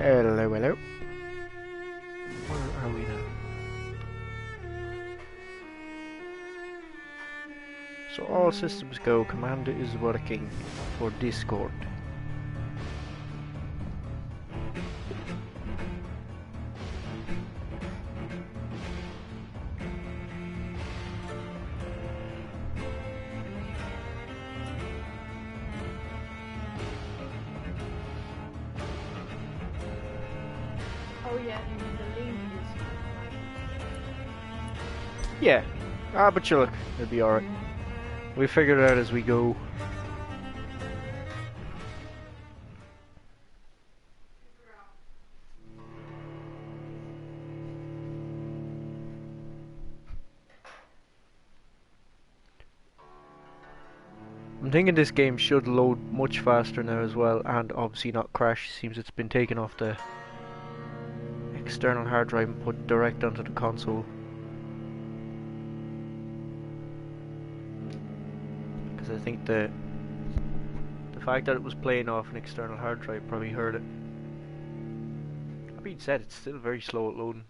Hello, hello. Where are we now? So all systems go, command is working for Discord. Oh yeah, you mean the link is... Yeah. But you look, it'll be alright. We figure it out as we go. I'm thinking this game should load much faster now as well, and obviously not crash. Seems it's been taken off the external hard drive and put direct onto the console. Because I think the fact that it was playing off an external hard drive probably hurt it. That being said, it's still very slow at loading.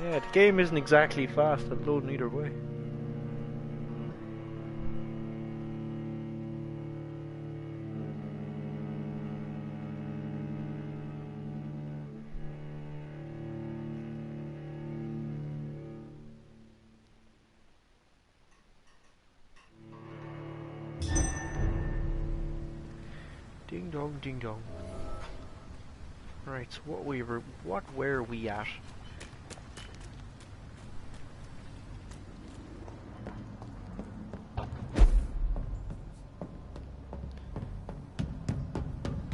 Yeah, the game isn't exactly fast at loading either way. Ding dong, ding dong. Right, so what were we at?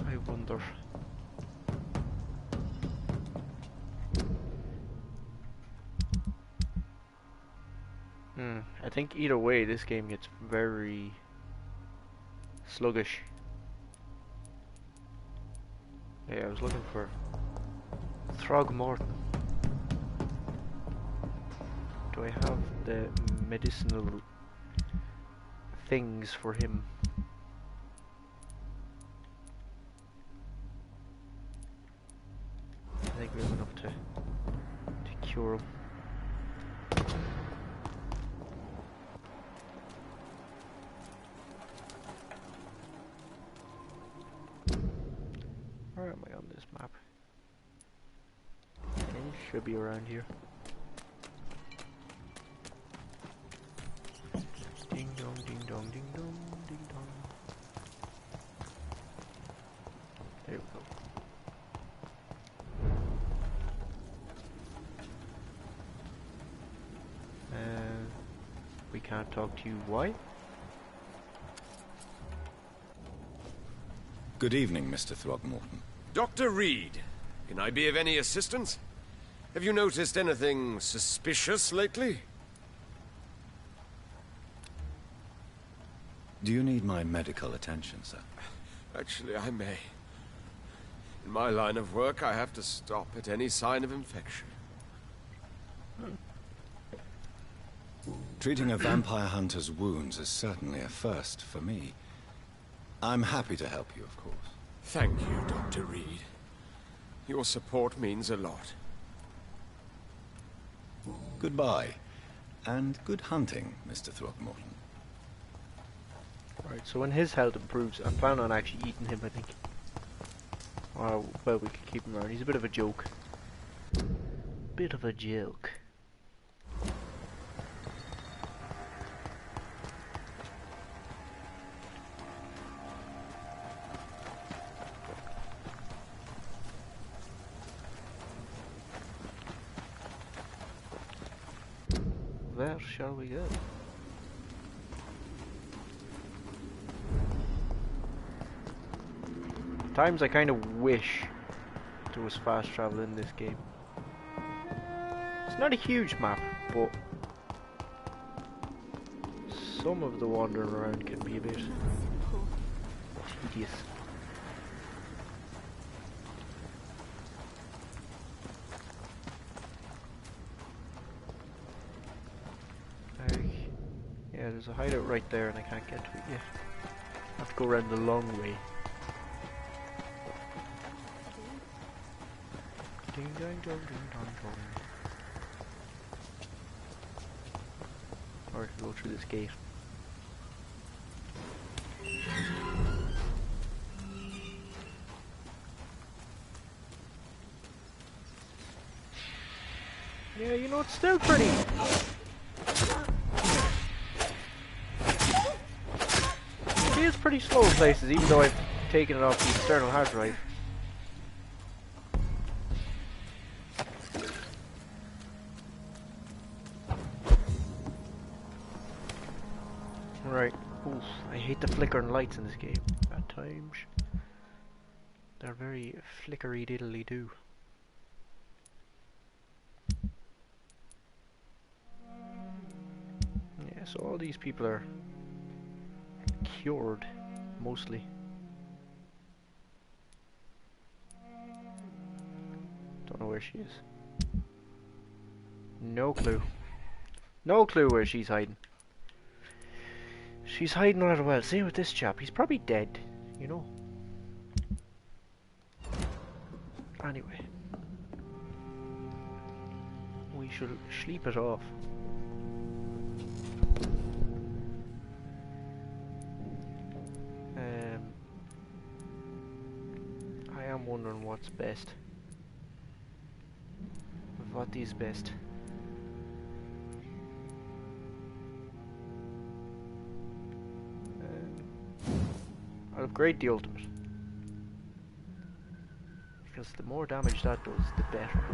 I wonder. I think either way this game gets very sluggish. Yeah, I was looking for Throgmorton. Do I have the medicinal things for him? I think we have enough to cure him. Where am I on this map? It should be around here. Ding dong, ding dong, ding dong, ding dong. There we go. We can't talk to you. Why? Good evening, Mr. Throgmorton. Dr. Reed, can I be of any assistance? Have you noticed anything suspicious lately? Do you need my medical attention, sir? Actually, I may. In my line of work, I have to stop at any sign of infection. Treating a vampire hunter's wounds is certainly a first for me. I'm happy to help you, of course. Thank you, Dr. Reed. Your support means a lot. Goodbye, and good hunting, Mr. Throgmorton. Right, so when his health improves, I'm planning on actually eating him, I think. Or, well, we could keep him around. He's a bit of a joke. Bit of a joke. Where shall we go? Times I kind of wish there was fast travel in this game. It's not a huge map, but some of the wandering around can be a bit tedious. Yeah, there's a hideout right there and I can't get to it yet. I have to go around the long way. Ding dong dong ding dong dong. Or I can go through this gate. Yeah, you know, it's still pretty. It is pretty slow in places, even though I've taken it off the external hard drive. Right. Oof, I hate the flickering lights in this game at times. They're very flickery diddly do. Yeah, so all these people are cured, mostly. Don't know where she is. No clue. No clue where she's hiding. She's hiding rather well. Same with this chap. He's probably dead, you know. Anyway. We should sleep it off. I am wondering what's best. What is best? I'll upgrade the ultimate. Because the more damage that does, the better.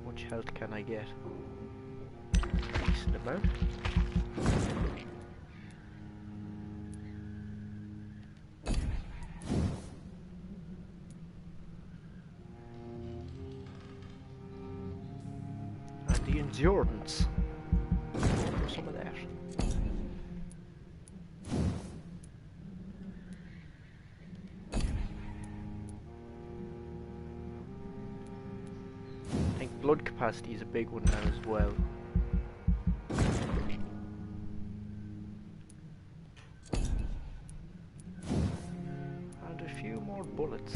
Much health can I get? Decent amount. And the endurance. For some of that. I think blood capacity is a big one now as well. And a few more bullets.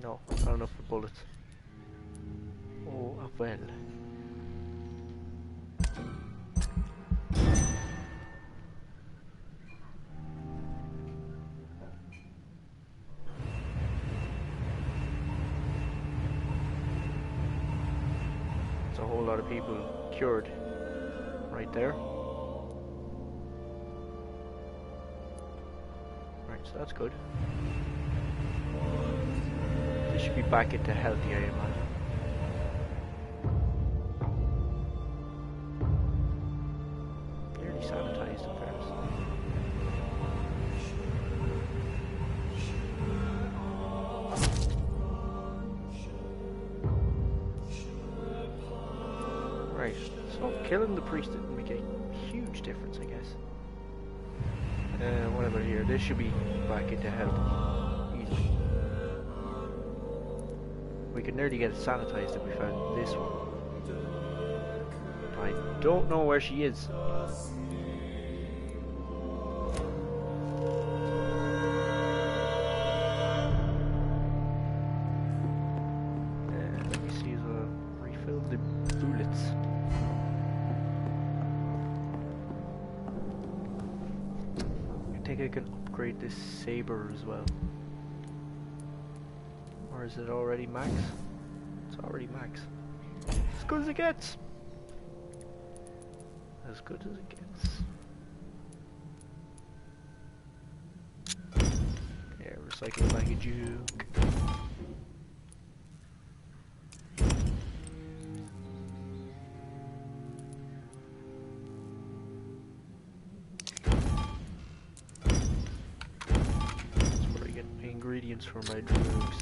No, not enough for bullets. Oh, well. There's a whole lot of people cured right there. Right, so that's good. They should be back into healthy, I imagine. Nearly sanitized in fairness. Right, so killing the priest didn't make a huge difference, I guess. What about here? This should be back into health easily. We could nearly get it sanitized if we found this one. I don't know where she is. Let me see, refill the bullets. I think I can upgrade this saber as well. Or is it already max? It's already max. As good as it gets. As good as it gets. Yeah, recycle like a juke. That's where I get my ingredients for my drugs.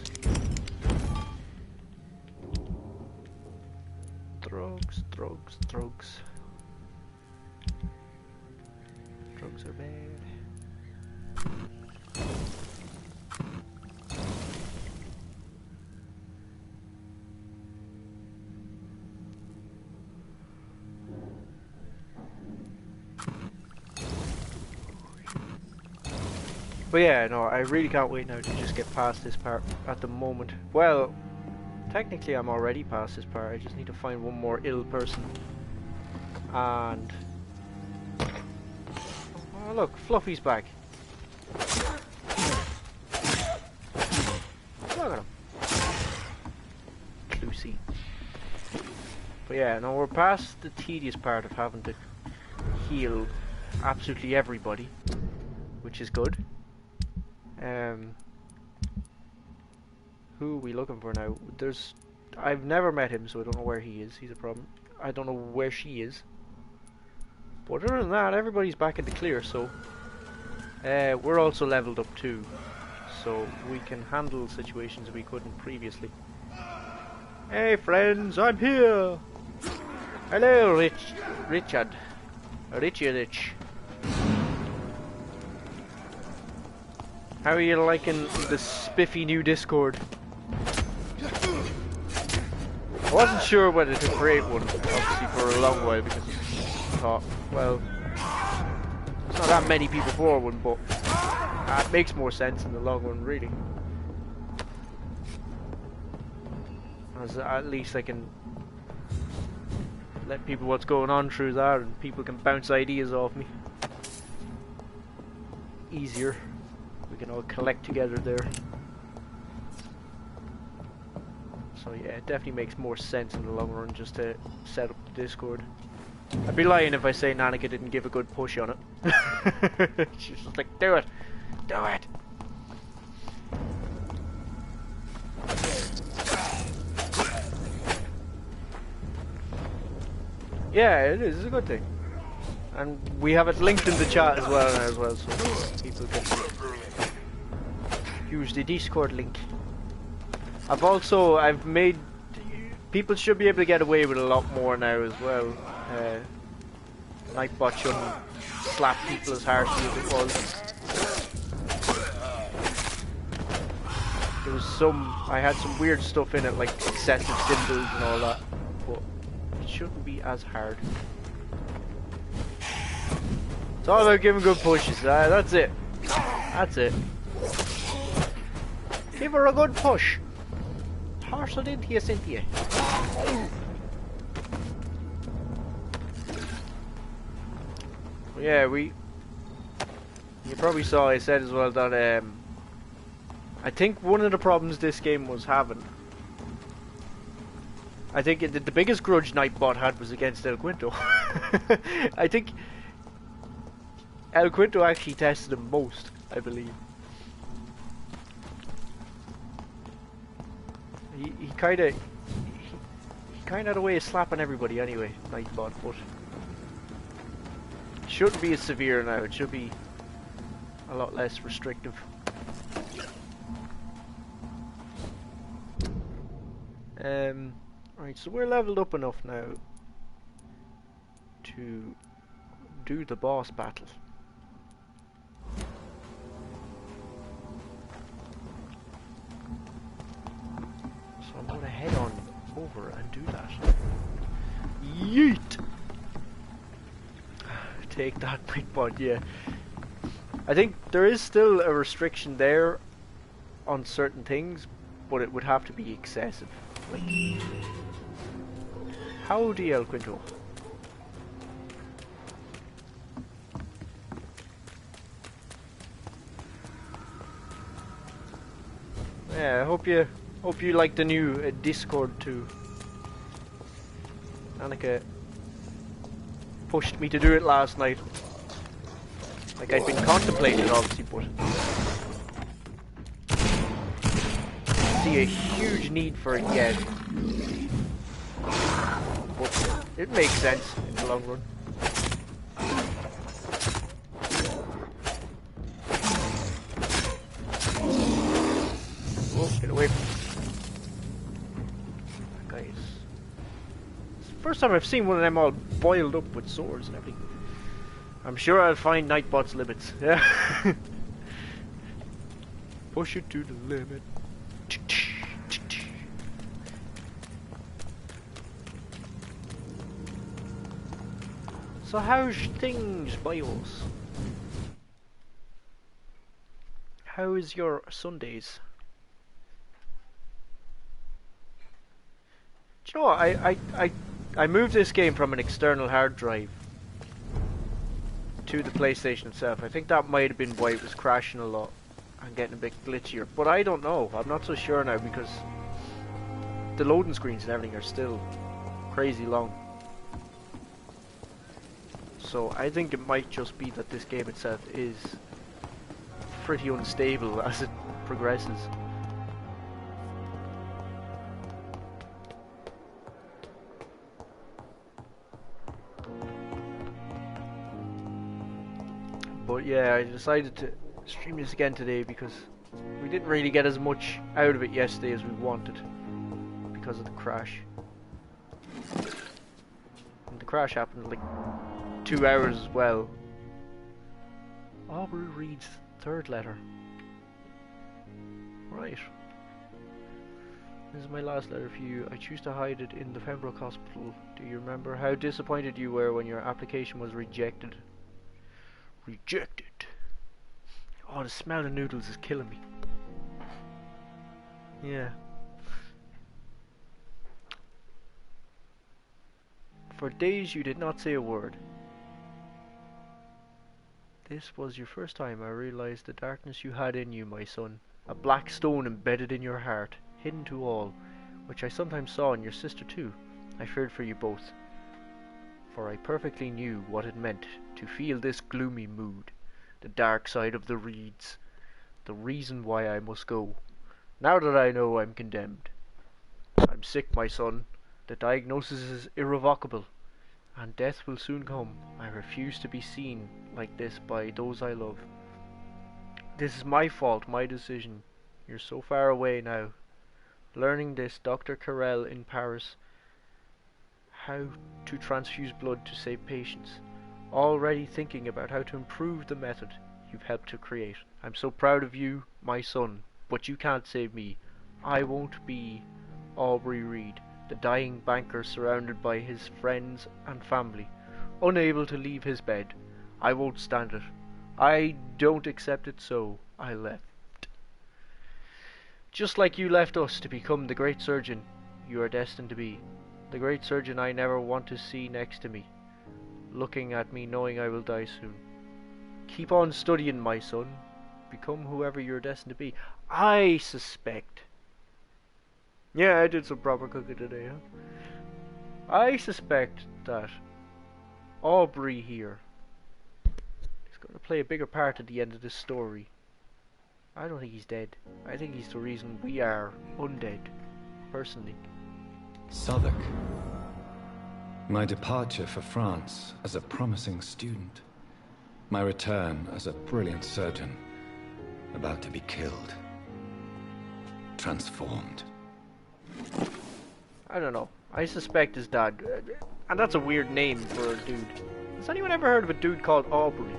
Drugs, drugs, drugs. Drugs are bad. But yeah, no, I really can't wait now to just get past this part at the moment. Well, technically I'm already past this part, I just need to find one more ill person. And... oh look, Fluffy's back. Look at him. Lucy. But yeah, no, we're past the tedious part of having to heal absolutely everybody, which is good. Who are we looking for now? I've never met him, so I don't know where he is. He's a problem. I don't know where she is. But other than that, everybody's back in the clear, so we're also leveled up too, so we can handle situations we couldn't previously. Hey friends, I'm here! Hello, Richard. Rich. How are you liking the spiffy new Discord? I wasn't sure whether to create one, obviously, for a long while, because I thought, well, there's not that many people for one, but it makes more sense in the long run, really. As at least I can let people what's going on through that, and people can bounce ideas off me easier. We can all collect together there. So yeah, it definitely makes more sense in the long run just to set up the Discord. I'd be lying if I say Nanika didn't give a good push on it. She's just like, do it! Do it! Yeah, it is. It's a good thing. And we have it linked in the chat as well, so people can use the Discord link. I've made... people should be able to get away with a lot more now as well. Nightbot shouldn't slap people as harshly as it was. There was I had some weird stuff in it, like excessive symbols and all that, but it shouldn't be as hard. It's all about giving good pushes, that's it. That's it. Give her a good push. Horse it into you, Cynthia. Yeah, you probably saw I said as well that I think one of the problems this game was having, I think the biggest grudge Nightbot had was against El Quinto. I think El Quinto actually tested him most, I believe. He kinda had a way of slapping everybody anyway, Nightbot, but it shouldn't be as severe now. It should be a lot less restrictive. Right, so we're leveled up enough now to do the boss battle. So I'm going to head on over and do that. Yeet! Take that, Nightbot, yeah. I think there is still a restriction there on certain things, but it would have to be excessive. Like, howdy, El Quinto. Yeah, I hope you like the new Discord too. Annika pushed me to do it last night. Like I'd been contemplating, obviously, but I see a huge need for it yet. But it makes sense in the long run. Whoa, get away from me. That guy is first time I've seen one of them all boiled up with swords and everything. I'm sure I'll find Nightbot's limits. Yeah. Push it to the limit. So how's things, boys? How is your Sundays? Do you know what? I moved this game from an external hard drive to the PlayStation itself. I think that might have been why it was crashing a lot and getting a bit glitchier. But I don't know. I'm not so sure now because the loading screens and everything are still crazy long. So I think it might just be that this game itself is pretty unstable as it progresses. But yeah, I decided to stream this again today because we didn't really get as much out of it yesterday as we wanted because of the crash. And the crash happened like 2 hours as well. Aubrey reads third letter. Right. This is my last letter for you. I choose to hide it in the Pembroke Hospital. Do you remember how disappointed you were when your application was rejected? Rejected. Oh, the smell of noodles is killing me. Yeah. For days you did not say a word. This was your first time I realized the darkness you had in you, my son. A black stone embedded in your heart, hidden to all, which I sometimes saw in your sister too. I feared for you both, for I perfectly knew what it meant to feel this gloomy mood, the dark side of the reeds, the reason why I must go. Now that I know I'm condemned. I'm sick, my son. The diagnosis is irrevocable, and death will soon come. I refuse to be seen like this by those I love. This is my fault, my decision. You're so far away now. Learning this, Dr. Carell in Paris, how to transfuse blood to save patients. Already thinking about how to improve the method you've helped to create. I'm so proud of you, my son, but you can't save me. I won't be Aubrey Reed, the dying banker surrounded by his friends and family, unable to leave his bed. I won't stand it. I don't accept it, so I left. Just like you left us to become the great surgeon you are destined to be. The great surgeon I never want to see next to me, looking at me knowing I will die soon. Keep on studying, my son. Become whoever you're destined to be. I suspect... Yeah, I did some proper cooking today, huh? I suspect that Aubrey here is going to play a bigger part at the end of this story. I don't think he's dead. I think he's the reason we are undead, personally. Southwark. My departure for France as a promising student. My return as a brilliant surgeon, about to be killed. Transformed. I don't know. I suspect his dad. And that's a weird name for a dude. Has anyone ever heard of a dude called Aubrey?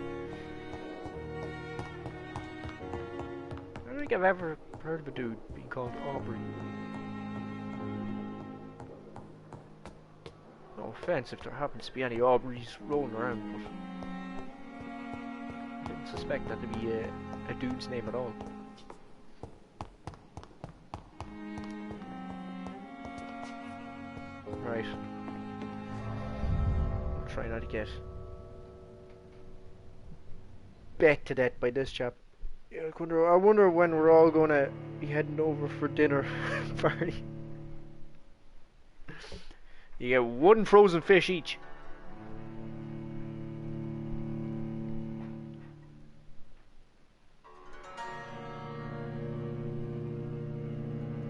I don't think I've ever heard of a dude being called Aubrey. No offense if there happens to be any Aubreys rolling around, but I didn't suspect that to be a dude's name at all. Right. I'll try not to get beat to death by this chap. Yeah, I wonder when we're all gonna be heading over for dinner party. You get one frozen fish each.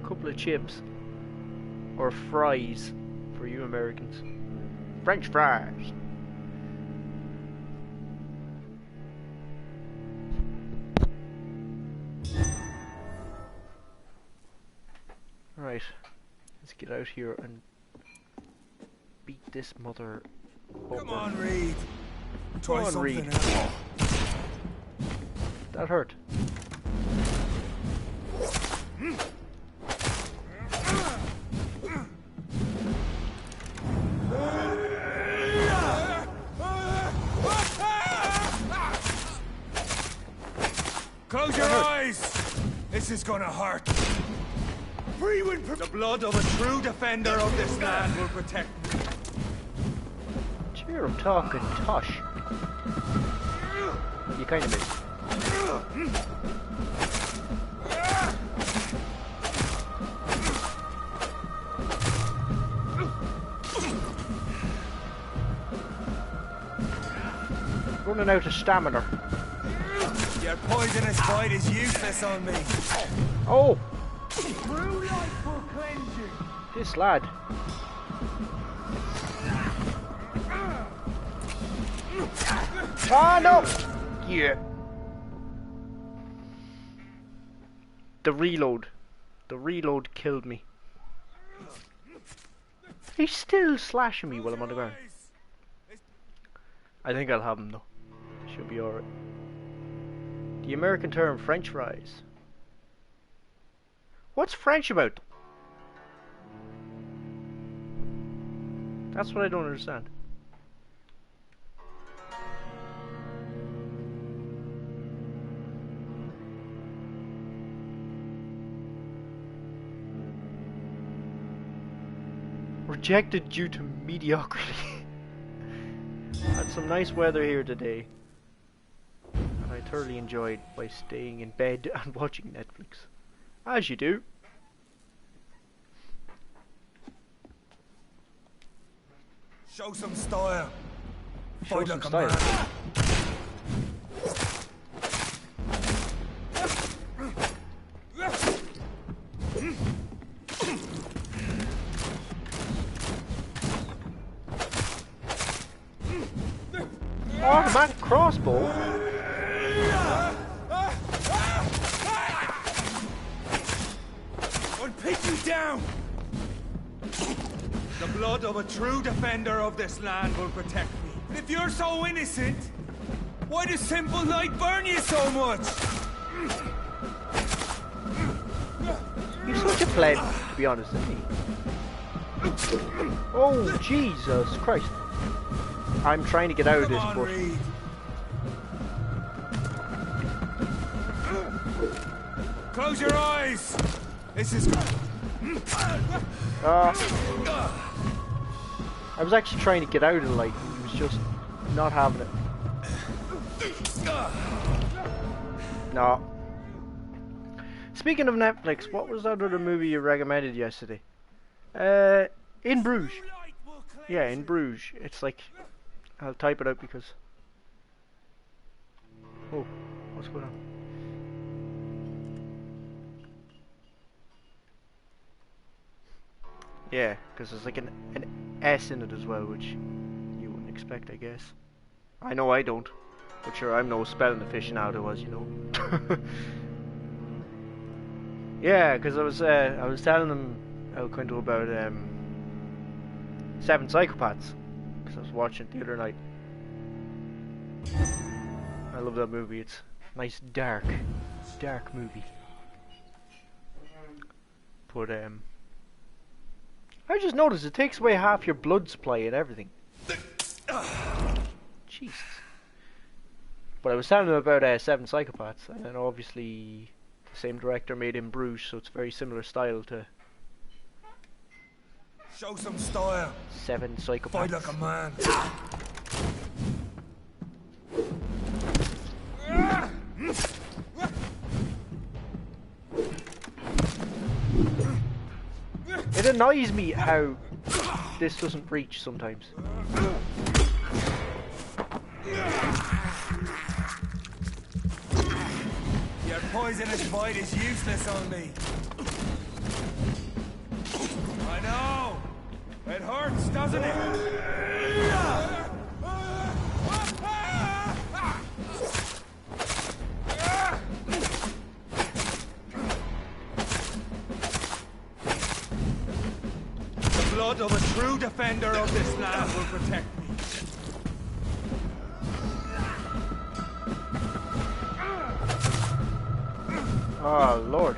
Couple of chips. Or fries for you Americans. French fries. Right. Let's get out here and beat this mother. Come on, Reed. Come Try on, something Reed. else. That hurt. Close your eyes! This is gonna hurt. The blood of a true defender of this land will protect me. Cheer, I'm talking tosh. You kind of missed. Running out of stamina. Your poisonous bite is useless on me. Oh! True life for cleansing. This lad. Ah, no! Yeah. The reload. The reload killed me. He's still slashing me while I'm on the ground. I think I'll have him though. Should be alright. The American term French fries. What's French about? That's what I don't understand. Rejected due to mediocrity. Had some nice weather here today, and I thoroughly enjoyed by staying in bed and watching Netflix. As you do. Show some style. Show Fight some like a style. man. Automatic crossbow? I'll pin you down. The blood of a true defender of this land will protect me. And if you're so innocent, why does simple light burn you so much? He's such a pleb, to be honest, isn't he? Oh, Jesus Christ. I'm trying to get out of this, Come on, but... Reed. Close your eyes. This is... I was actually trying to get out of the light. He was just not having it. No. Speaking of Netflix, what was that other movie you recommended yesterday? In Bruges. Yeah, In Bruges. It's like... I'll type it out because... Oh, what's going on? Yeah, because there's like an S in it as well, which you wouldn't expect, I guess. I know I don't, but sure, I'm no spelling aficionado, as you know. Yeah, because I was telling them El Quinto about 7 Psychopaths, because I was watching it the other night. I love that movie. It's a nice dark movie. But I just noticed it takes away half your blood supply and everything. Jesus. But I was telling them about 7 Psychopaths, and then obviously the same director made In Bruges, so it's very similar style to Show some style. 7 Psychopaths. Fight like a man. It annoys me how this doesn't reach sometimes. Your poisonous bite is useless on me. I know. It hurts, doesn't it? The blood of a true defender of this land will protect me. Oh lord.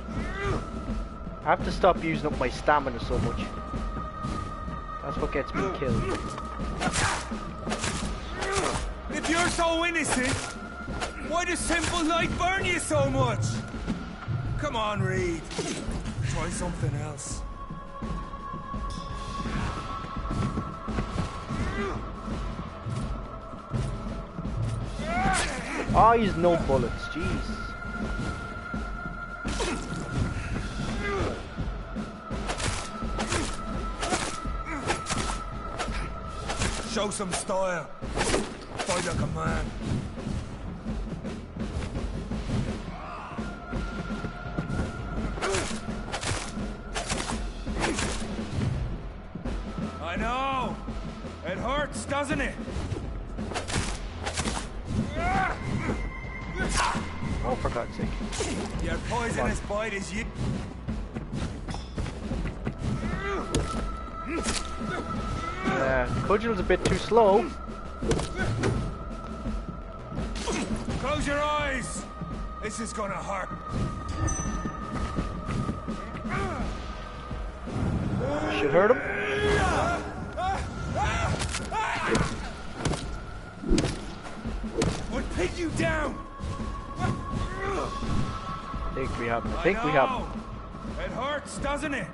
I have to stop using up my stamina so much. That's what gets me killed. If you're so innocent, why does simple light burn you so much? Come on, Reed. Try something else. Oh, he's no bullets, jeez. Show some style. Fight like a man. I know. It hurts, doesn't it? Oh, for God's sake. Your poisonous bite is you. Cudgel's a bit too slow. Close your eyes. This is gonna hurt. Should hurt him. What pin you down? I think we have him. I think we have him. It hurts, doesn't it?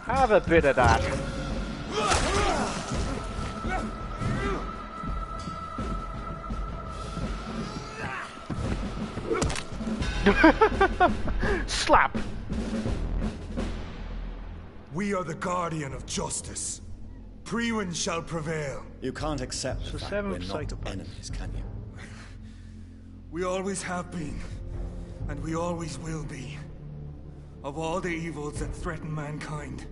Have a bit of that. Slap. We are the guardian of justice. Priwen shall prevail. You can't accept the fact seven we're not psychopaths. enemies, can you? We always have been, and we always will be. Of all the evils that threaten mankind,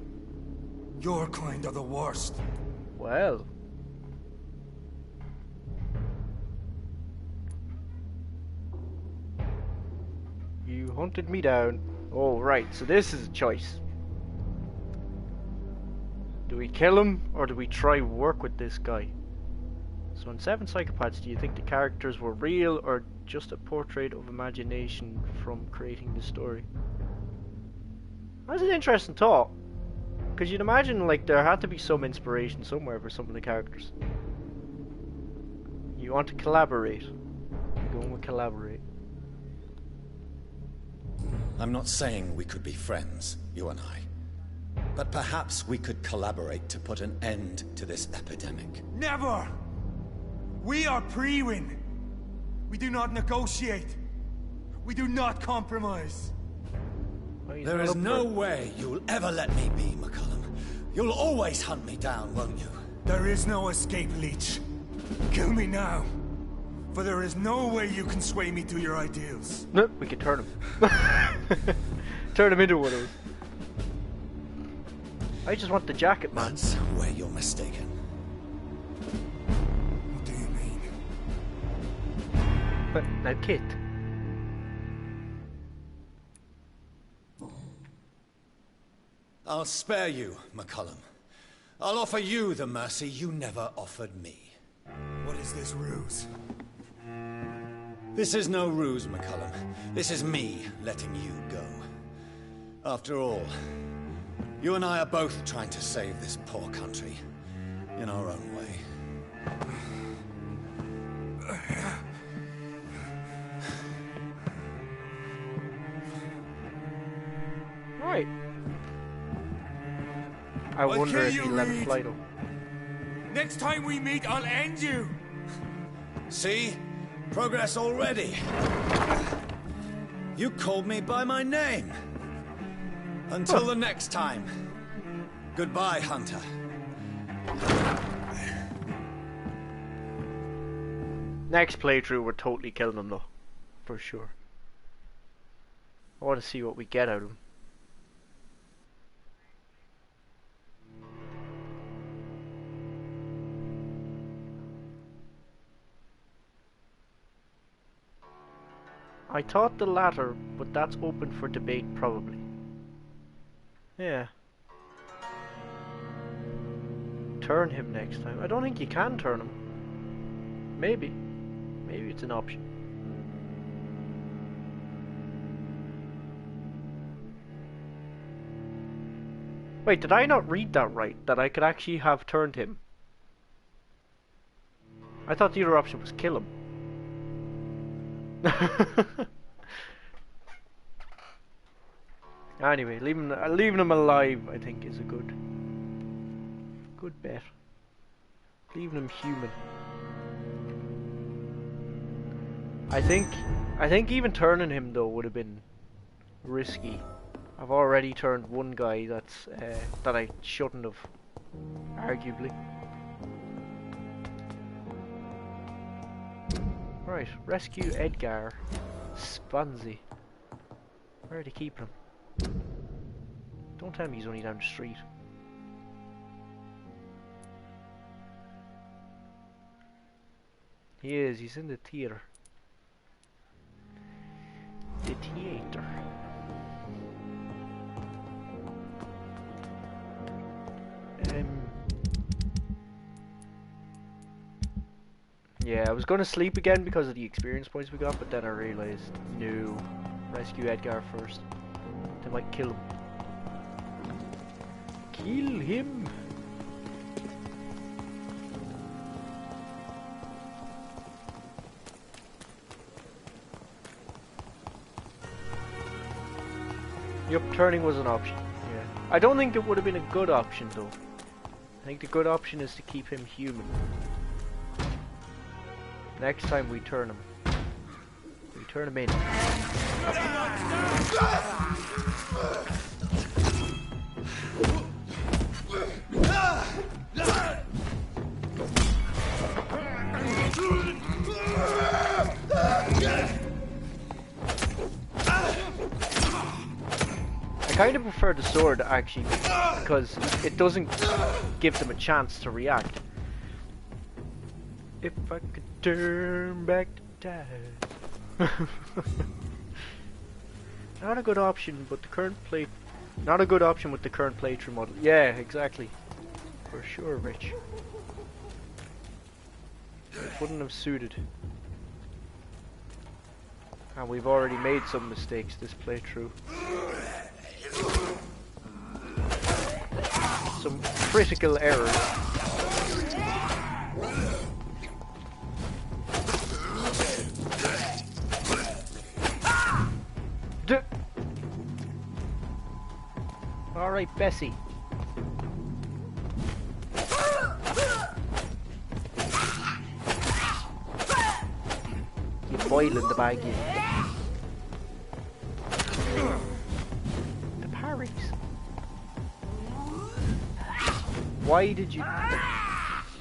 your kind are the worst. Well. You hunted me down. Oh, right, so this is a choice. Do we kill him, or do we try work with this guy? So in Seven Psychopaths, do you think the characters were real, or just a portrait of imagination from creating the story? That's an interesting thought. Because you'd imagine, like, there had to be some inspiration somewhere for some of the characters. You want to collaborate. You're going with collaborate. I'm not saying we could be friends, you and I. But perhaps we could collaborate to put an end to this epidemic. Never! We are Priwen. We do not negotiate. We do not compromise. Well, There is no way you'll ever let me be, McCullum. You'll always hunt me down, won't you? There is no escape, Leech. Kill me now. For there is no way you can sway me to your ideals. No, we could turn him. Turn him into one of those. I just want the jacket, man. That's where you're mistaken. What do you mean? But now, Kit. I'll spare you, McCullum. I'll offer you the mercy you never offered me. What is this ruse? This is no ruse, McCullum. This is me letting you go. After all, you and I are both trying to save this poor country in our own way. Right. I I'll wonder kill if you, he let it Reed. fly though. Next time we meet, I'll end you. See? Progress already. You called me by my name. Until the next time. Goodbye, Hunter. Next playthrough, we're totally killing him though. For sure. I want to see what we get out of him. I thought the latter, but that's open for debate probably. Yeah. Turn him next time. I don't think you can turn him. Maybe. Maybe it's an option. Wait, did I not read that right? That I could actually have turned him? I thought the other option was kill him. Anyway, leaving him alive, I think, is a good bet. Leaving him human. I think even turning him though would have been risky. I've already turned one guy that's that I shouldn't have, arguably. Right, rescue Edgar Sponzi. Where are they keeping him? Don't tell me he's only down the street. He is, he's in the theater. The theater. Yeah, I was going to sleep again because of the experience points we got, but then I realized, no, rescue Edgar first. They might kill him. Kill him! Yup, turning was an option. Yeah. I don't think it would have been a good option though. I think the good option is to keep him human. Next time we turn him. We turn him in. I kind of prefer the sword actually because it doesn't give them a chance to react. If I could turn back the time. Not a good option, but the current play. Not a good option with the current playthrough model. Yeah, exactly. For sure, Rich. It wouldn't have suited. And we've already made some mistakes this playthrough. Some critical errors. Alright, Bessie. You're boiling the bag in. The parries. Why did you...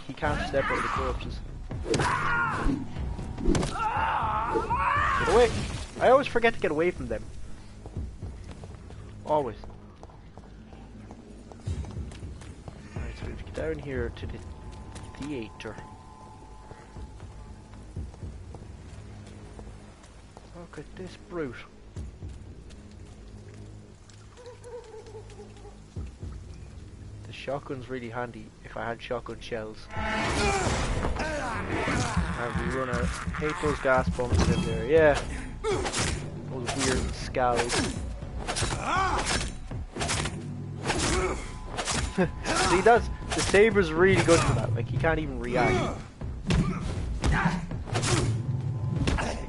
He can't step on the corpses. Get away! I always forget to get away from them. Always. Alright, so we have to get down here to the theater. Look at this brute. The shotgun's really handy if I had shotgun shells. And we run out. Hate those gas bombs in there, yeah. Those weird scowls. See, the saber's really good for that. Like, he can't even react.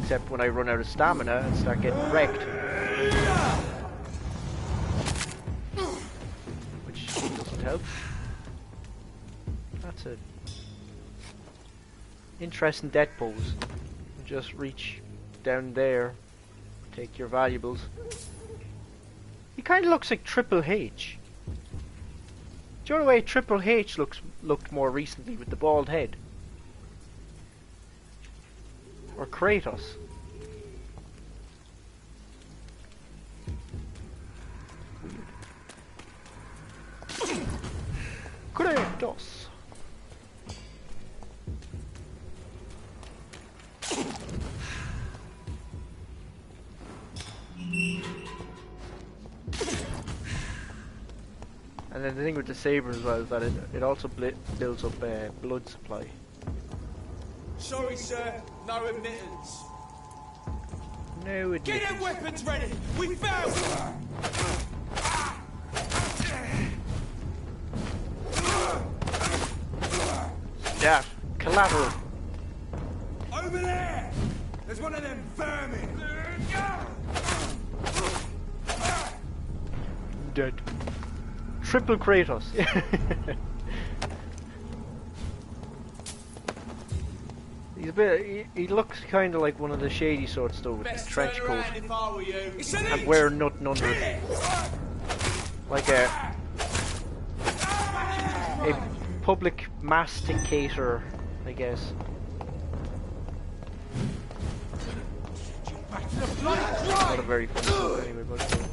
Except when I run out of stamina and start getting wrecked. Which doesn't help. That's a interesting death pose. Just reach down there, take your valuables. He kind of looks like Triple H. Do you know the way Triple H looked more recently with the bald head? Or Kratos? Kratos. And then the thing with the saber as well is that it also builds up blood supply. Sorry, sir. No admittance. No admittance. Get them weapons ready. We found them. Yeah, collateral. Over there! There's one of them vermin! Dead. Triple Kratos. He's a bit. He looks kind of like one of the shady sorts though, with the trench coat and wearing nothing under it, like a public masticator, I guess. Not a very fun joke anyway, but.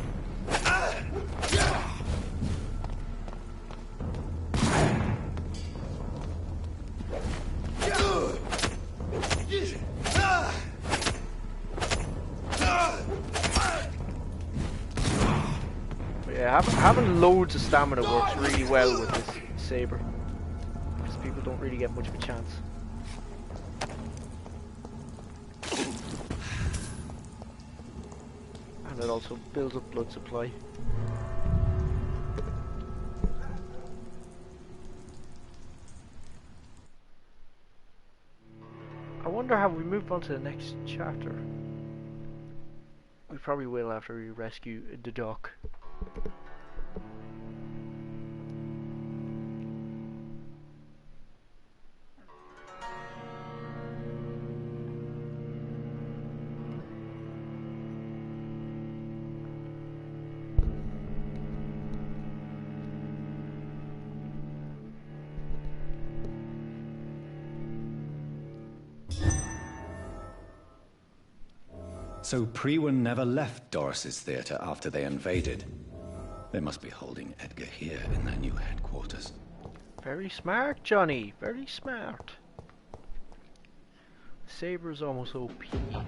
Yeah, having loads of stamina works really well with this saber, because people don't really get much of a chance. And it also builds up blood supply. I wonder how we move on to the next chapter. We probably will after we rescue the doc. So Priwen never left Doris's theater after they invaded. They must be holding Edgar here in their new headquarters. Very smart, Johnny. Very smart. Saber's almost OP. To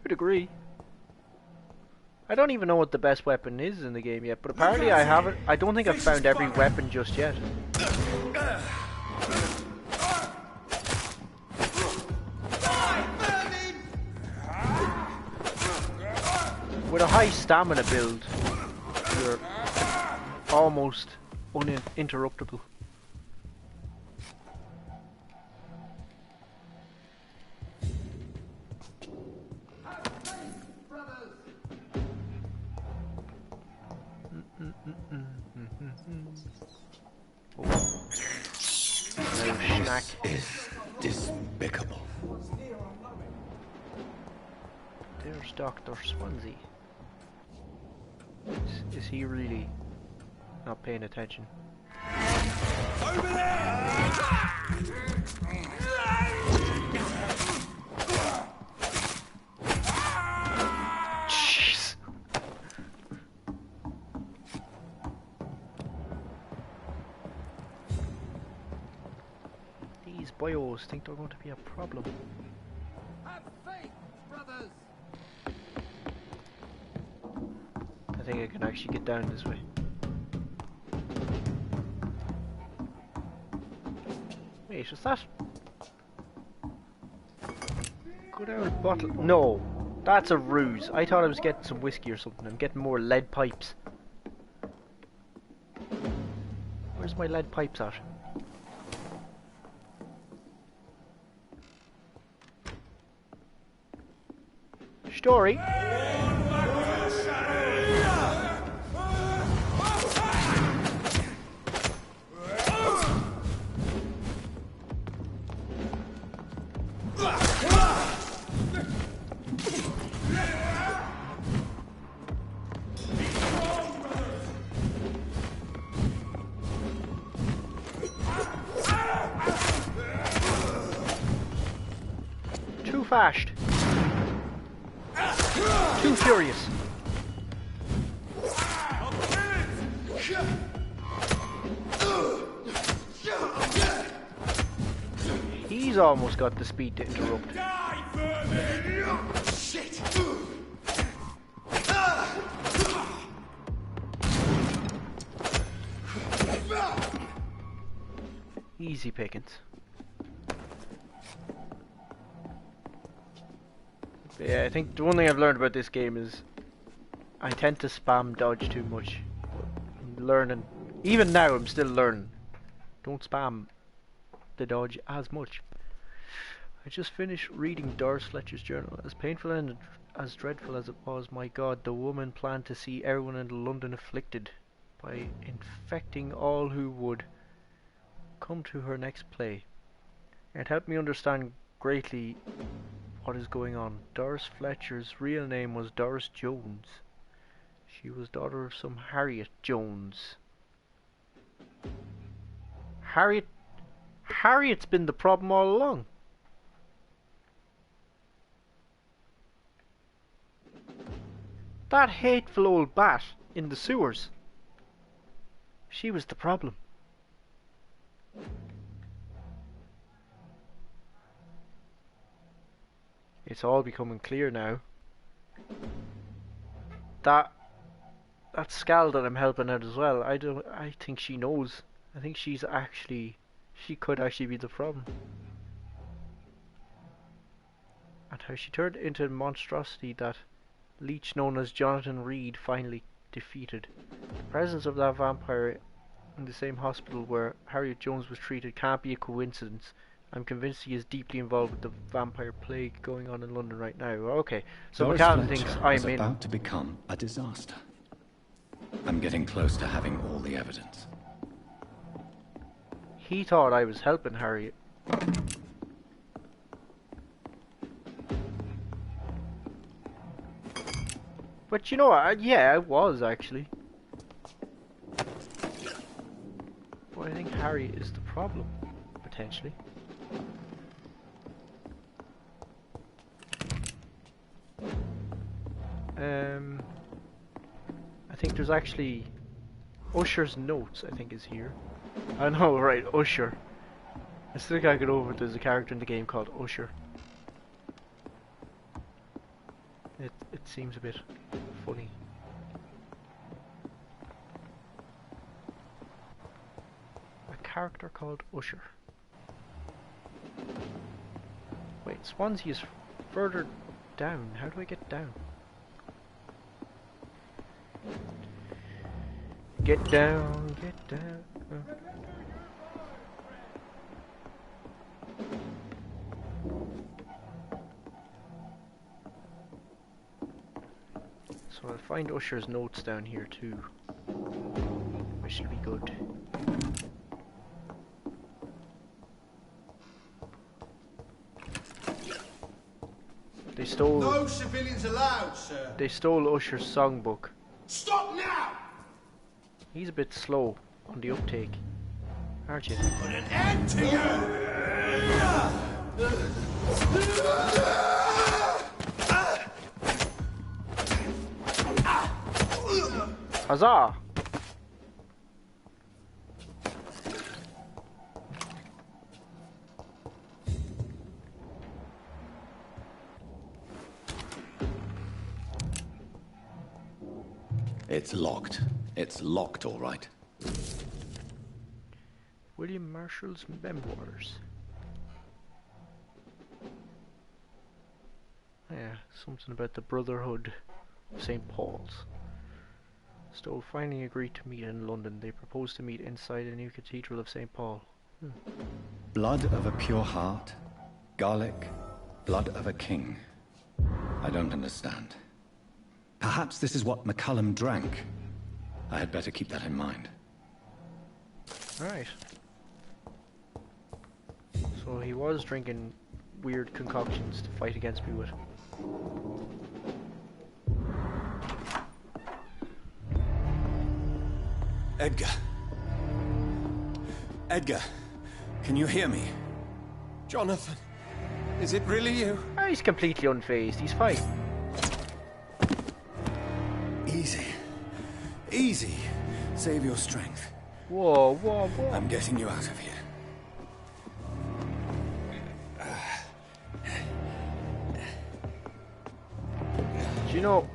a degree. I don't even know what the best weapon is in the game yet, but apparently I haven't. I don't think I've found every weapon just yet. With a high stamina build, you're almost uninterruptible. This is despicable. There's Dr. Swansea. Is he really not paying attention? Over there! Jeez. These boyos think they're going to be a problem. Have faith, brothers. I think I can actually get down this way. Wait, is that? Good old bottle. No, that's a ruse. I thought I was getting some whiskey or something. I'm getting more lead pipes. Where's my lead pipes at? Story. Too fast. Too furious. He's almost got the speed to interrupt. Easy pickings. But yeah, I think the one thing I've learned about this game is I tend to spam dodge too much. I'm learning. Even now, I'm still learning. Don't spam the dodge as much. I just finished reading Doris Fletcher's journal. As painful and as dreadful as it was, my God, the woman planned to see everyone in London afflicted by infecting all who would come to her next play. It helped me understand greatly what is going on. Doris Fletcher's real name was Doris Jones. She was daughter of some Harriet Jones. Harriet's been the problem all along. That hateful old bat in the sewers. She was the problem. It's all becoming clear now. That Scal that I'm helping out as well. I think she knows. I think she could actually be the problem. And how she turned into a monstrosity that leech known as Jonathan Reed finally defeated. The presence of that vampire in the same hospital where Harriet Jones was treated can't be a coincidence. I'm convinced he is deeply involved with the vampire plague going on in London right now. Okay, so Doris McCallum Fletcher thinks was I'm in. about to become a disaster. I'm getting close to having all the evidence. He thought I was helping Harriet. But you know what? Yeah, I was actually. But I think Harriet is the problem, potentially. I think there's actually Usher's notes. I think is here. I know, right? Usher. I still can't get over it. There's a character in the game called Usher. It seems a bit funny. A character called Usher. Wait, Swansea is further down. How do I get down? Get down, get down. So I'll find Usher's notes down here too, which should be good. They stole. No civilians allowed, sir. They stole Usher's songbook. Stop now! He's a bit slow on the uptake, aren't you? Put an end to you! Huzzah! It's locked. It's locked, all right. William Marshall's memoirs. Yeah, something about the Brotherhood of St. Paul's. Stowe finally agreed to meet in London. They proposed to meet inside the new Cathedral of St. Paul. Blood of a pure heart, garlic, blood of a king. I don't understand. Perhaps this is what McCallum drank. I had better keep that in mind. Alright. So he was drinking weird concoctions to fight against me with. Edgar. Edgar, can you hear me? Jonathan, is it really you? Oh, he's completely unfazed. He's fine. Easy. Easy. Save your strength. Whoa, whoa, whoa. I'm getting you out of here. Do you know,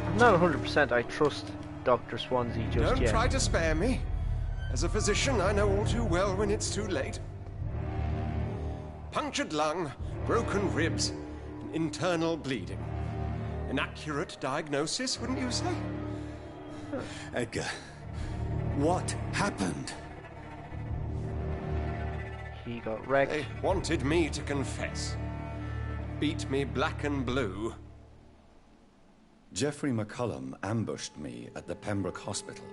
I'm not 100% I trust Dr. Swansea just Don't yet. try to spare me. As a physician, I know all too well when it's too late. Punctured lung, broken ribs, and internal bleeding. An accurate diagnosis, wouldn't you say? Edgar, what happened? He got wrecked. They wanted me to confess. Beat me black and blue. Jeffrey McCullum ambushed me at the Pembroke Hospital.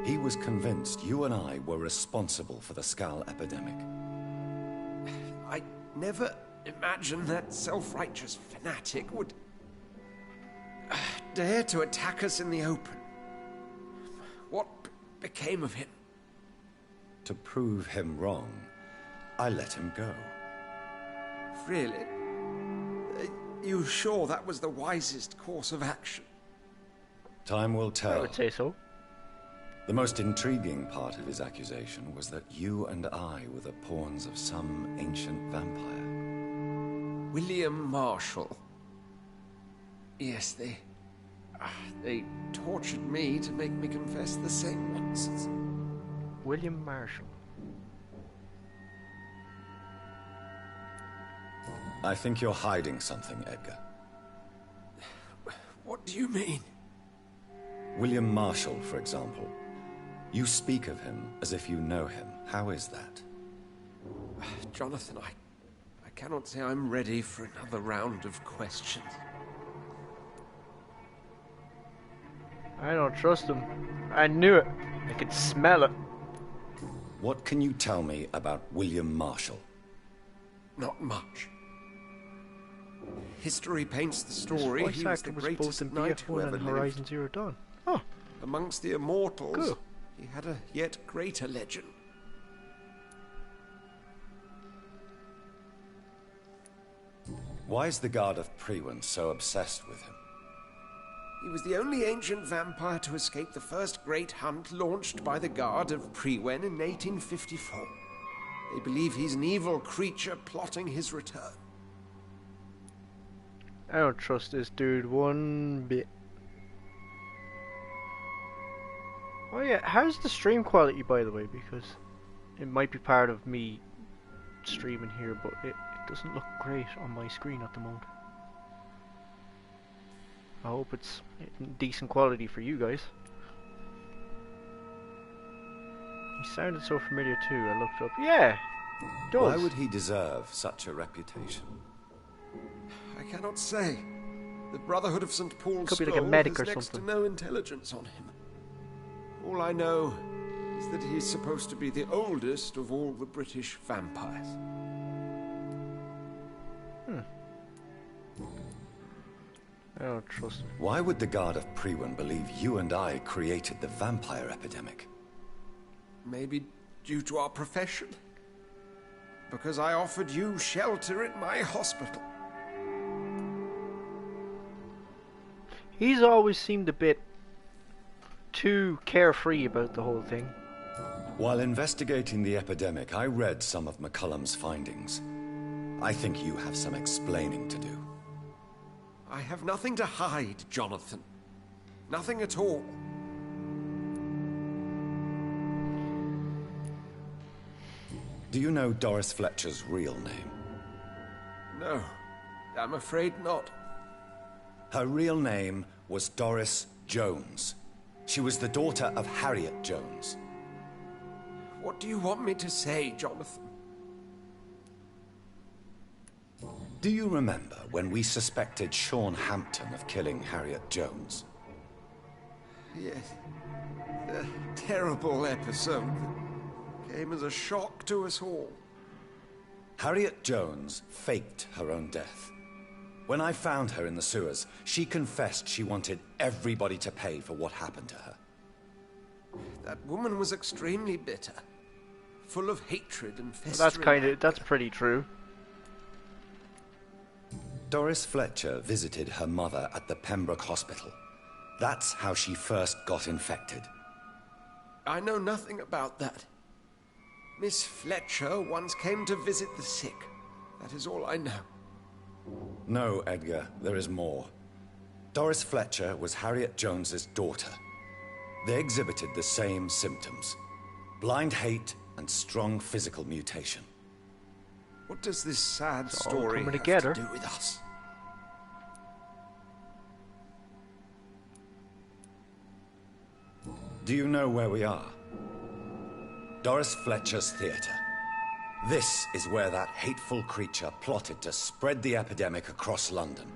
He was convinced you and I were responsible for the Skal epidemic. I never imagined that self-righteous fanatic would dare to attack us in the open. What became of him? To prove him wrong, I let him go. Really? Are you sure that was the wisest course of action? Time will I tell. would say so. The most intriguing part of his accusation was that you and I were the pawns of some ancient vampire. William Marshall. Yes, they tortured me to make me confess the same nonsense. William Marshall. I think you're hiding something, Edgar. What do you mean? William Marshall, for example. You speak of him as if you know him. How is that? Jonathan, I cannot say I'm ready for another round of questions. I don't trust him. I knew it. I could smell it. What can you tell me about William Marshall? Not much. History paints the This story voice he was actor the was both greatest in knight who BF1 ever and lived. Horizon Zero Dawn. Oh, Amongst the immortals, Cool. he had a yet greater legend. Why is the Guard of Priwen so obsessed with him? He was the only ancient vampire to escape the first great hunt launched by the Guard of Priwen in 1854. They believe he's an evil creature plotting his return. I don't trust this dude one bit. Oh yeah, how's the stream quality, by the way? Because it might be part of me streaming here, but it doesn't look great on my screen at the moment. I hope it's in decent quality for you guys. He sounded so familiar too. I looked up. Yeah, it does. Why would he deserve such a reputation? I cannot say. The Brotherhood of St. Paul's Could be like a Scroll medic has or next to something. no intelligence on him. All I know is that he's supposed to be the oldest of all the British vampires. I don't trust him. Why would the Guard of Priwen believe you and I created the vampire epidemic? Maybe due to our profession? Because I offered you shelter at my hospital. He's always seemed a bit too carefree about the whole thing. While investigating the epidemic, I read some of McCullum's findings. I think you have some explaining to do. I have nothing to hide, Jonathan. Nothing at all. Do you know Doris Fletcher's real name? No, I'm afraid not. Her real name was Doris Jones. She was the daughter of Harriet Jones. What do you want me to say, Jonathan? Do you remember when we suspected Sean Hampton of killing Harriet Jones? Yes. A terrible episode that came as a shock to us all. Harriet Jones faked her own death. When I found her in the sewers, she confessed she wanted everybody to pay for what happened to her. That woman was extremely bitter, full of hatred and festering. That's pretty true. Doris Fletcher visited her mother at the Pembroke Hospital. That's how she first got infected. I know nothing about that. Miss Fletcher once came to visit the sick. That is all I know. No, Edgar, there is more. Doris Fletcher was Harriet Jones's daughter. They exhibited the same symptoms. Blind hate and strong physical mutation. What does this sad It's all story coming have together. to do with us? Do you know where we are? Doris Fletcher's theater. This is where that hateful creature plotted to spread the epidemic across London.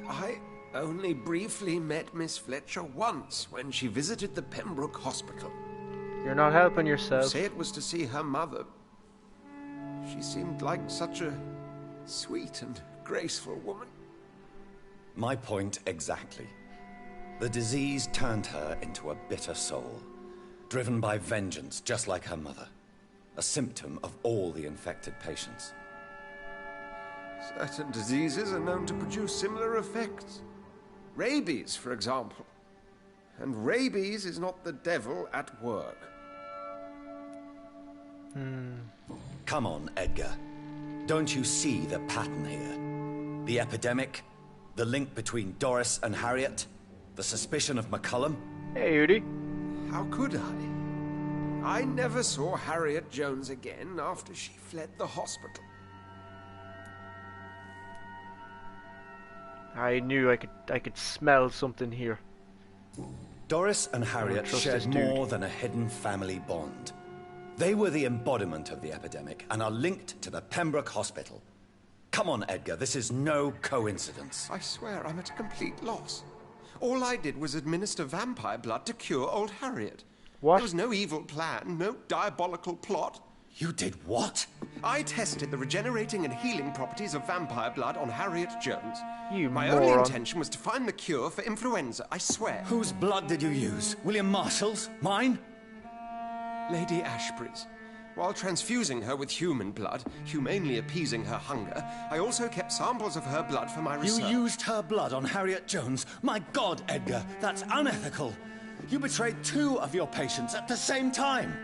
I only briefly met Miss Fletcher once when she visited the Pembroke Hospital. You're not helping You yourself. say it was to see her mother. She seemed like such a sweet and graceful woman. My point exactly. The disease turned her into a bitter soul, driven by vengeance just like her mother. A symptom of all the infected patients. Certain diseases are known to produce similar effects. Rabies, for example. And rabies is not the devil at work. Come on, Edgar. Don't you see the pattern here? The epidemic, the link between Doris and Harriet, the suspicion of McCullum. Hey, Udi. How could I? I never saw Harriet Jones again after she fled the hospital. I knew I could smell something here. Doris and Harriet trust shared this dude. more than a hidden family bond. They were the embodiment of the epidemic and are linked to the Pembroke Hospital. Come on, Edgar, this is no coincidence. I swear I'm at a complete loss. All I did was administer vampire blood to cure old Harriet. What? There was no evil plan, no diabolical plot. You did what? I tested the regenerating and healing properties of vampire blood on Harriet Jones. You My moron. only intention was to find the cure for influenza, I swear. Whose blood did you use? William Marshall's? Mine? Lady Ashbury's. While transfusing her with human blood, humanely appeasing her hunger, I also kept samples of her blood for my You research. used her blood on Harriet Jones? My God, Edgar, that's unethical. You betrayed 2 of your patients at the same time.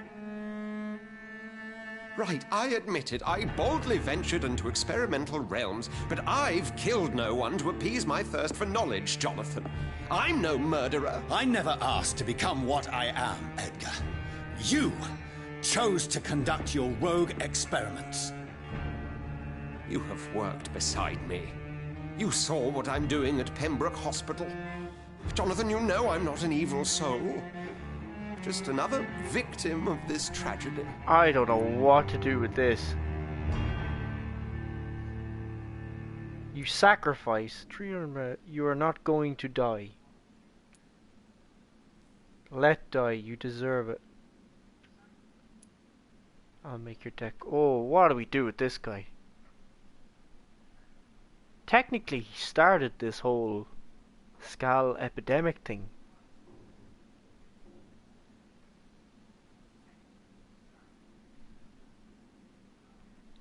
Right, I admit it. I boldly ventured into experimental realms, but I've killed no one to appease my thirst for knowledge, Jonathan. I'm no murderer. I never asked to become what I am, Edgar. You chose to conduct your rogue experiments. You have worked beside me. You saw what I'm doing at Pembroke Hospital. Jonathan, you know I'm not an evil soul. Just another victim of this tragedy. I don't know what to do with this. You sacrifice 300. You are not going to die. Let die. You deserve it. I'll make your deck. Oh, what do we do with this guy? Technically, he started this whole Skal epidemic thing.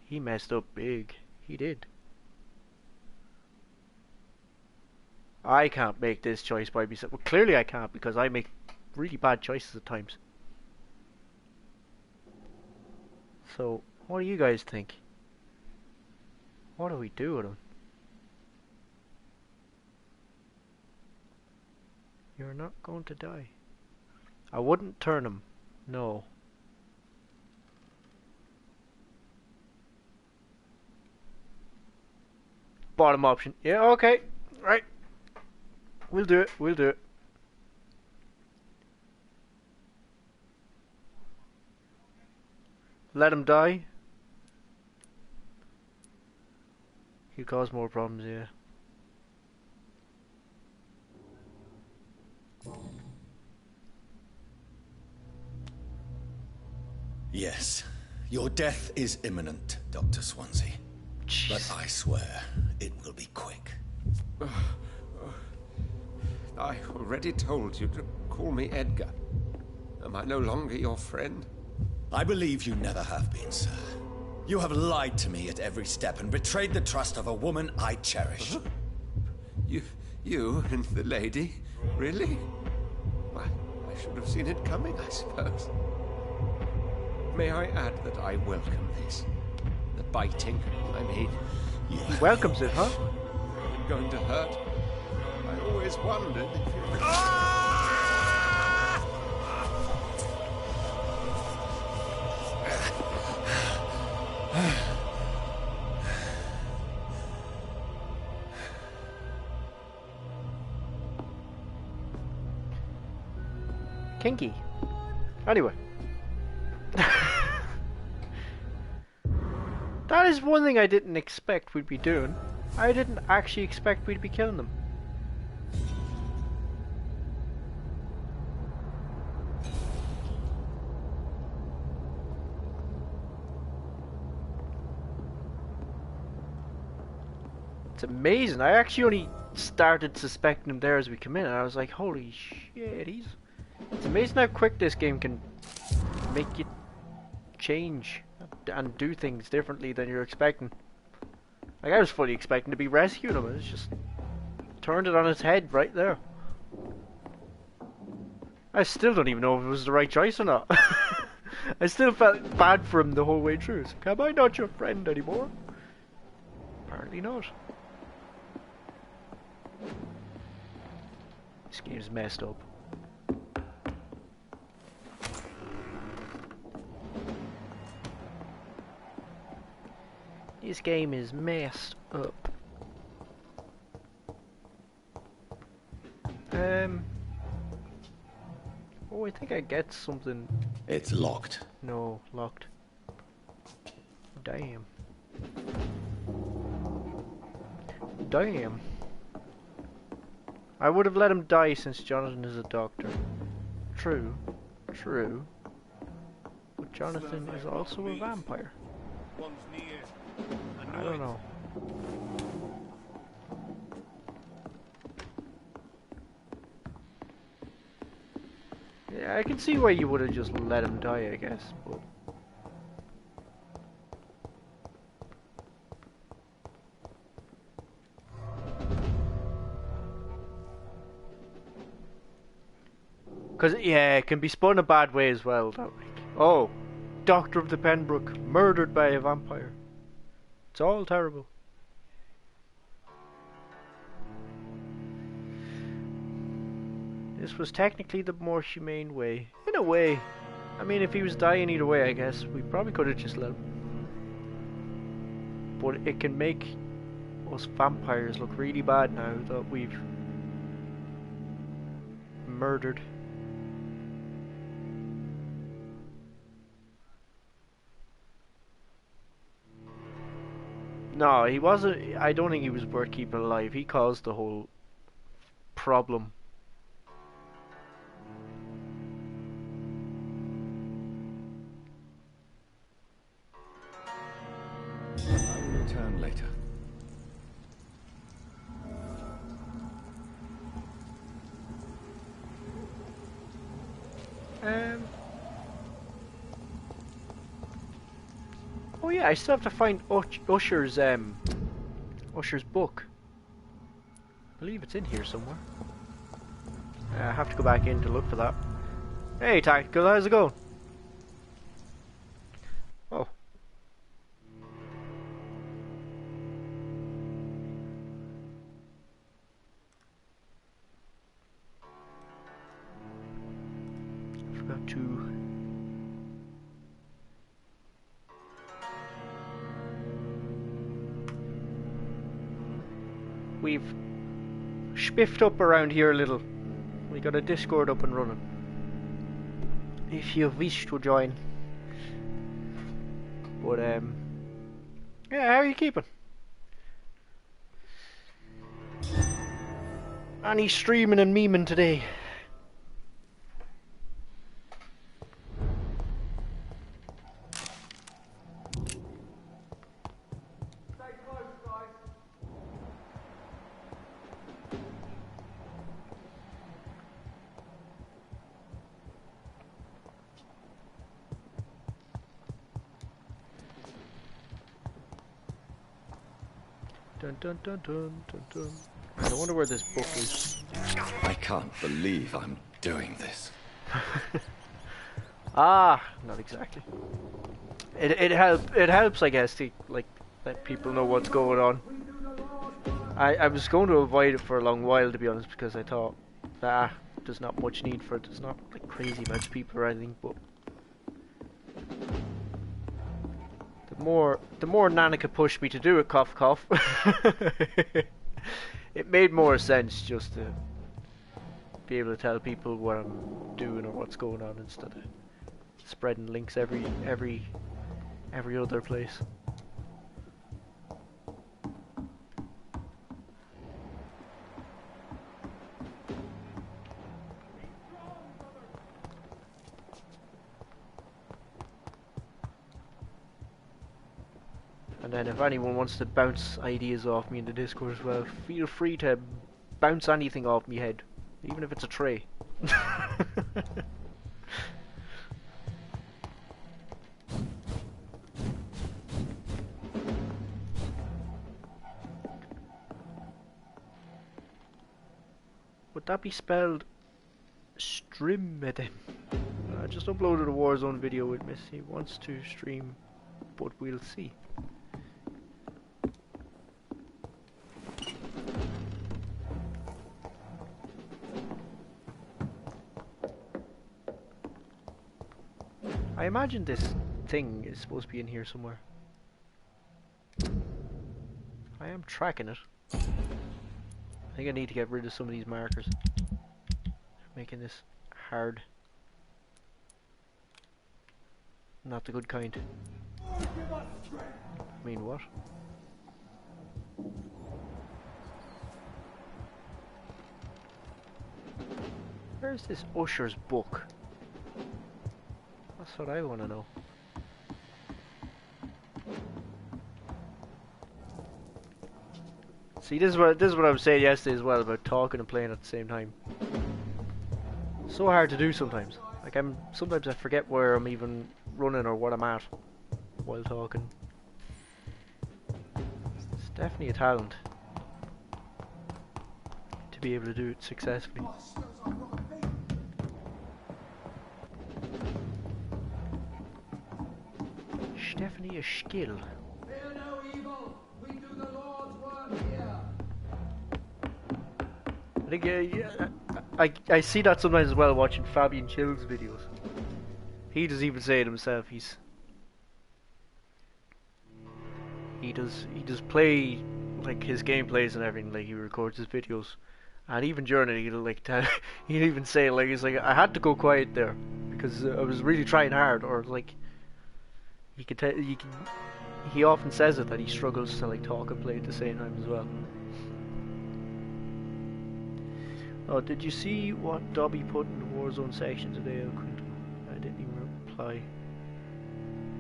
He messed up big. He did. I can't make this choice by myself. Well, clearly I can't because I make really bad choices at times. So, what do you guys think? What do we do with him? You're not going to die. I wouldn't turn him. No. Bottom option. Yeah, okay. Right. We'll do it. We'll do it. Let him die. He'll cause more problems, yeah. Yes, your death is imminent, Dr. Swansea. But I swear, it will be quick. I already told you to call me Edgar. Am I no longer your friend? I believe you never have been, sir. You have lied to me at every step and betrayed the trust of a woman I cherish. You and the lady? Really? Why, I should have seen it coming, I suppose. May I add that I welcome this? The biting, I mean. He welcomes it, huh? It's going to hurt. I always wondered if you... Kinky. Anyway. That is one thing I didn't expect we'd be doing. I didn't actually expect we'd be killing them. It's amazing. I actually only started suspecting him there as we come in, and I was like, holy shit, It's amazing how quick this game can make you change and do things differently than you're expecting. Like, I was fully expecting to be rescuing him, and it's just turned it on its head right there. I still don't even know if it was the right choice or not. I still felt bad for him the whole way through. It's like, am I not your friend anymore? Apparently not. This game's messed up. This game is messed up. Oh, I think I get something. It's locked. No, locked. Damn. Damn. I would have let him die since Jonathan is a doctor. True. True. But Jonathan is also a vampire. I don't know. Yeah, I can see why you would have just let him die, I guess, but... Cause, yeah, it can be spun a bad way as well, that like, oh, Doctor of the Penbrook, murdered by a vampire. It's all terrible. This was technically the more humane way. In a way. I mean, if he was dying either way, I guess, we probably could have just let him. But it can make us vampires look really bad now that we've murdered. No, he wasn't. I don't think he was worth keeping alive. He caused the whole problem. I will return later. Oh yeah, I still have to find Usher's book. I believe it's in here somewhere. I have to go back in to look for that. Hey Tactical, how's it going? Oh. I forgot to... We've spiffed up around here a little. We got a Discord up and running. If you wish to join. But yeah, how are you keeping? Any streaming and memeing today? Dun dun dun dun dun dun. I wonder where this book is. I can't believe I'm doing this. Ah, not exactly. It helps, I guess, to like let people know what's going on. I was going to avoid it for a long while, to be honest, because I thought, there's not much need for it. There's not like crazy amounts of people or anything, but the more Nana could push me to do it, cough cough. It made more sense just to be able to tell people what I'm doing or what's going on instead of spreading links every other place. And then if anyone wants to bounce ideas off me in the Discord as well, feel free to bounce anything off me head, even if it's a tray. Would that be spelled Strimeden? I just uploaded a Warzone video with Miss. He wants to stream, but we'll see. I imagine this thing is supposed to be in here somewhere. I am tracking it. I think I need to get rid of some of these markers, making this hard. Not the good kind. I mean, what? Where's this Usher's book? That's what I want to know. See, this is what I was saying yesterday as well about talking and playing at the same time. So hard to do sometimes. Like sometimes I forget where I'm even running or what I'm at while talking. It's definitely a talent to be able to do it successfully. It's definitely a skill. Fear no evil. We do the Lord's work here. I think I see that sometimes as well watching Fabian Chill's videos. He does even say it himself. He does play like his gameplays and everything. Like he records his videos, and even during it, he'll even say like he's like, I had to go quiet there because I was really trying hard, or like he often says it that he struggles to like talk and play at the same time as well. Oh, did you see what Dobby put in the Warzone section today? I didn't even reply.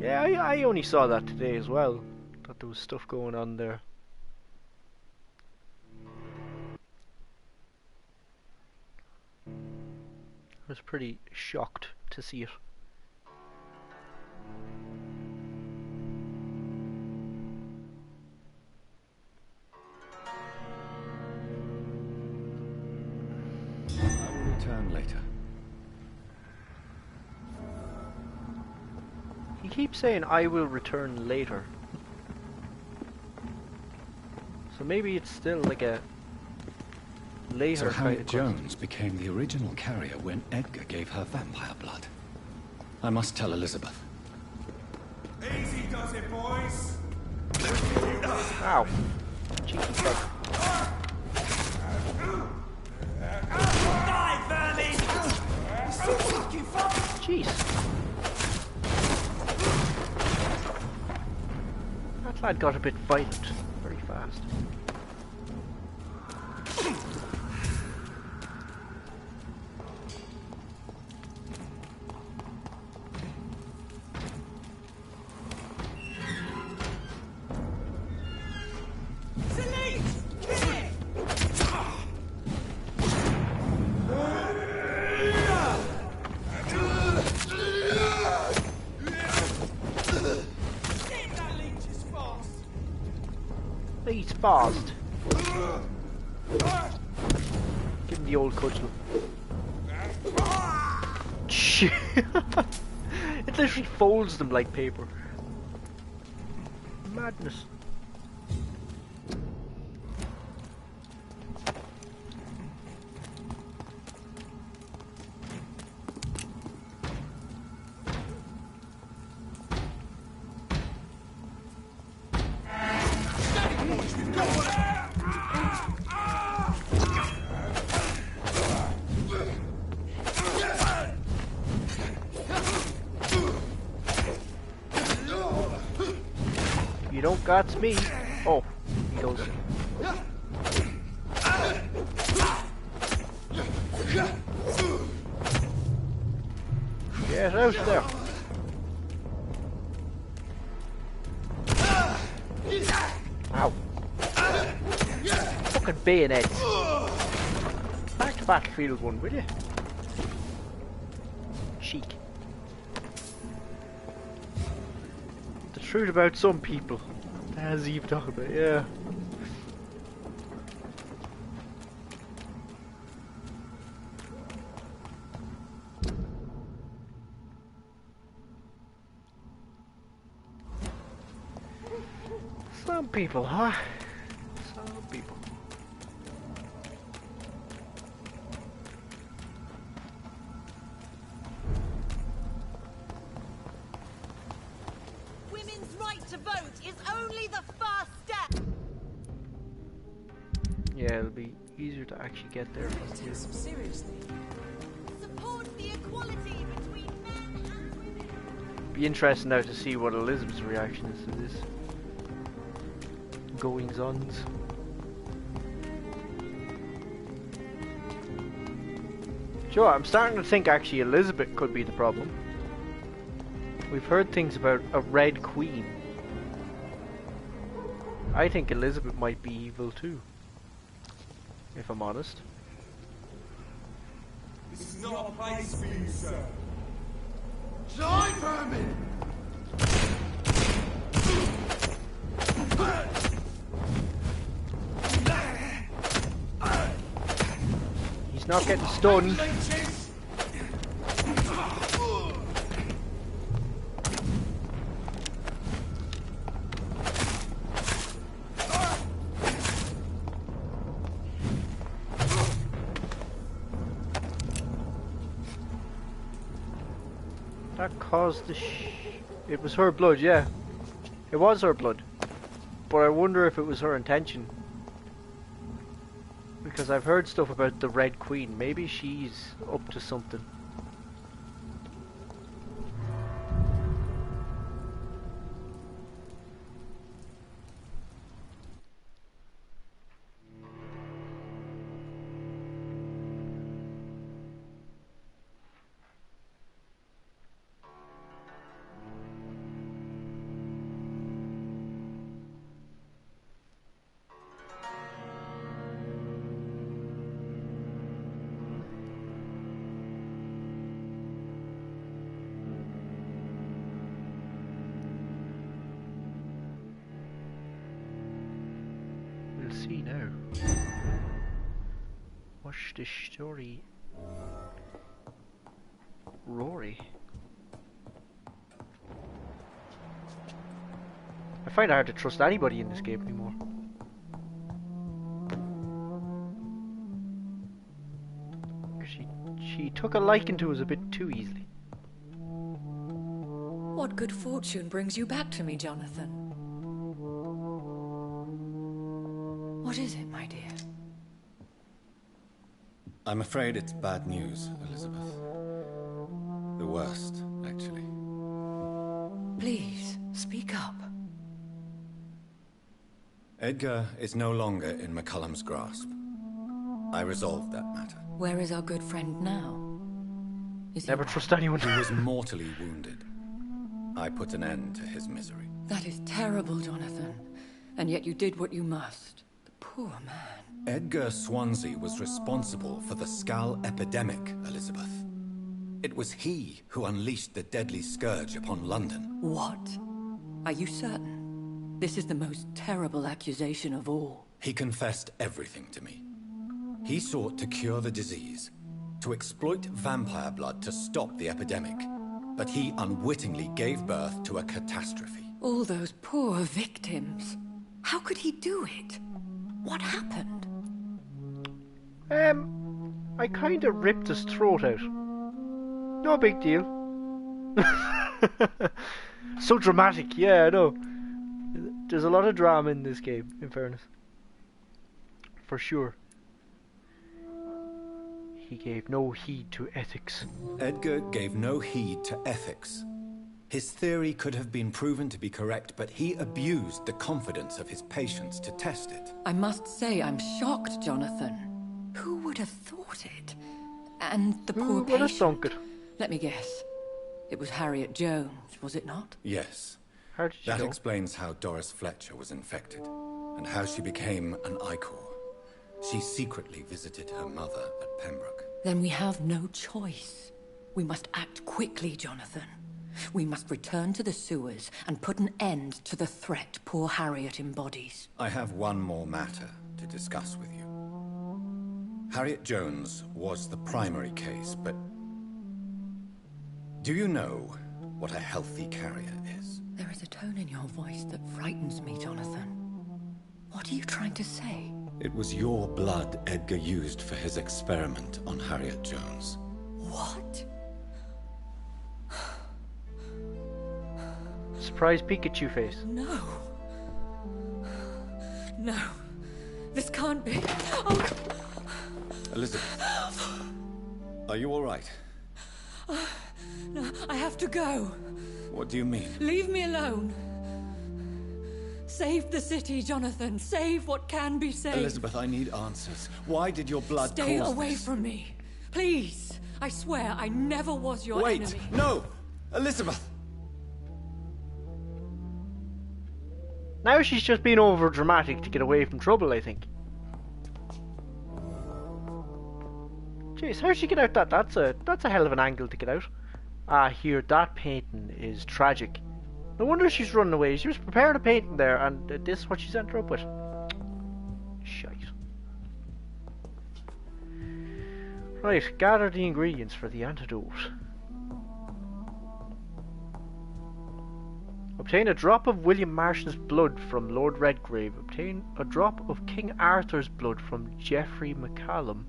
Yeah, I only saw that today as well. That there was stuff going on there. I was pretty shocked to see it. Return later. He keeps saying I will return later. So maybe it's still like a later So kind Harriet of question. Jones became the original carrier when Edgar gave her vampire blood. I must tell Elizabeth. Easy does it, boys. Ow. Cheeky fuck. Jeez. That lad got a bit violent very fast. He's fast. Give him the old cudgel. It literally folds them like paper. Madness. don't got me. Oh, he goes. Get out there. Ow. Fucking bayonets. Back to Battlefield 1, will you? Cheek. The truth about some people. As Eve talking about, yeah. Some people, huh? Some people. Women's right to vote is only the first step. Yeah, it'll be easier to actually get there from here. Seriously. Support the equality between men and women. Be interesting now to see what Elizabeth's reaction is to this. Goings-ons. Sure, I'm starting to think actually Elizabeth could be the problem. We've heard things about a Red Queen. I think Elizabeth might be evil too, if I'm honest. This is not a place for you, sir. Die, vermin! He's not getting stunned. That caused the it was her blood, yeah. It was her blood. But I wonder if it was her intention. Because I've heard stuff about the Red Queen. Maybe she's up to something. See now. What's the story? Rory. I find it hard to trust anybody in this game anymore. She took a liking to us a bit too easily. What good fortune brings you back to me, Jonathan? What is it, my dear? I'm afraid it's bad news, Elizabeth. The worst, actually. Please, speak up. Edgar is no longer in McCullum's grasp. I resolved that matter. Where is our good friend now? Is he Never trust anyone. He was mortally wounded. I put an end to his misery. That is terrible, Jonathan. And yet you did what you must. The poor man. Edgar Swansea was responsible for the Skull epidemic, Elizabeth. It was he who unleashed the deadly scourge upon London. What? Are you certain? This is the most terrible accusation of all. He confessed everything to me. He sought to cure the disease, to exploit vampire blood to stop the epidemic. But he unwittingly gave birth to a catastrophe. All those poor victims. How could he do it? What happened? I kinda ripped his throat out. No big deal. So dramatic, yeah, I know. There's a lot of drama in this game, in fairness. For sure. He gave no heed to ethics. Edgar gave no heed to ethics. His theory could have been proven to be correct, but he abused the confidence of his patients to test it. I must say I'm shocked, Jonathan. Who would have thought it? And the poor Who would have thunk patient. it? Let me guess. It was Harriet Jones, was it not? Yes. How did you That know? explains how Doris Fletcher was infected, and how she became an Icor. She secretly visited her mother at Pembroke. Then we have no choice. We must act quickly, Jonathan. We must return to the sewers and put an end to the threat poor Harriet embodies. I have one more matter to discuss with you. Harriet Jones was the primary case, but do you know what a healthy carrier is? There is a tone in your voice that frightens me, Jonathan. What are you trying to say? It was your blood Edgar used for his experiment on Harriet Jones. What? Surprise Pikachu face. No. No. This can't be. Oh. Elizabeth, are you all right? No, I have to go. What do you mean? Leave me alone. Save the city, Jonathan. Save what can be saved. Elizabeth, I need answers. Why did your blood Stay cause away this? from me. Please. I swear I never was your Wait! enemy. No! Elizabeth! Now she's just being over dramatic to get away from trouble, I think. Jeez, how'd she get out that? That's a hell of an angle to get out. Ah, here, that painting is tragic. No wonder she's running away. She was preparing a painting there, and this is what she's ended up with. Shite. Right, gather the ingredients for the antidote. Obtain a drop of William Marston's blood from Lord Redgrave. Obtain a drop of King Arthur's blood from Geoffrey McCallum.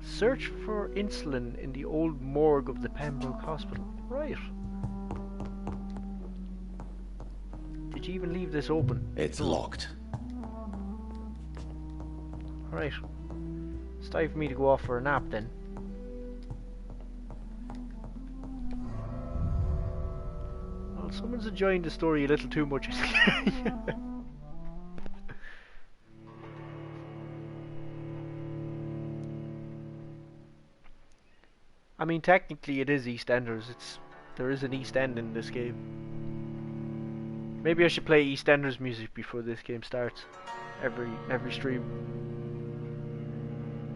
Search for insulin in the old morgue of the Pembroke Hospital. Right. Did you even leave this open? It's locked. Alright. It's time for me to go off for a nap then. Well, someone's enjoying the story a little too much. I mean, technically it is EastEnders. There is an East End in this game. Maybe I should play EastEnders music before this game starts. Every stream.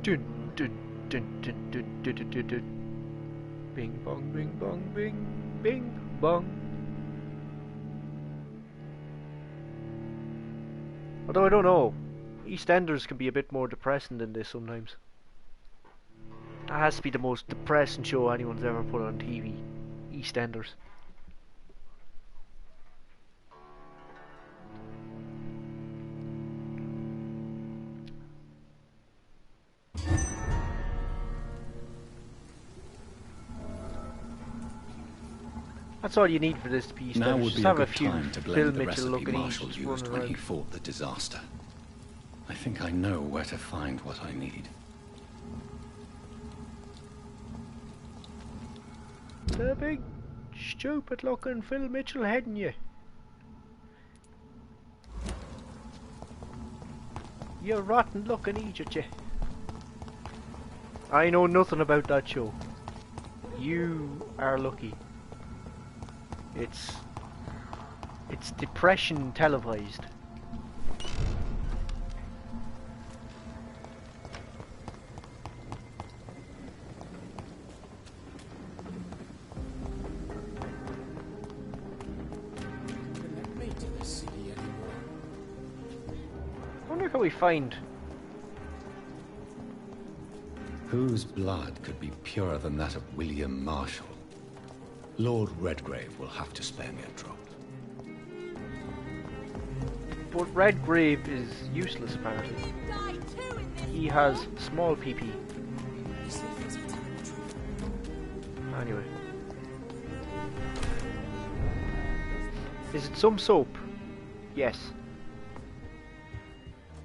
Dun dun dun dun dun dun dun dun dun. Bing bong bing bong bing bing bong. Although I don't know, EastEnders can be a bit more depressing than this sometimes. That has to be the most depressing show anyone's ever put on TV. EastEnders. That's all you need for this to be EastEnders. Now would Just be a have a good few time to Phil blend the Mitchell recipe looking Marshall Eagles used running when he around. fought the disaster. I think I know where to find what I need. The big stupid looking Phil Mitchell heading you. You rotten looking idiot, you. I know nothing about that show. You are lucky. It's depression televised. I wonder how we find. Whose blood could be purer than that of William Marshall? Lord Redgrave will have to spare me a drop. But Redgrave is useless apparently. He has small PP. Anyway. Is it some soap? Yes.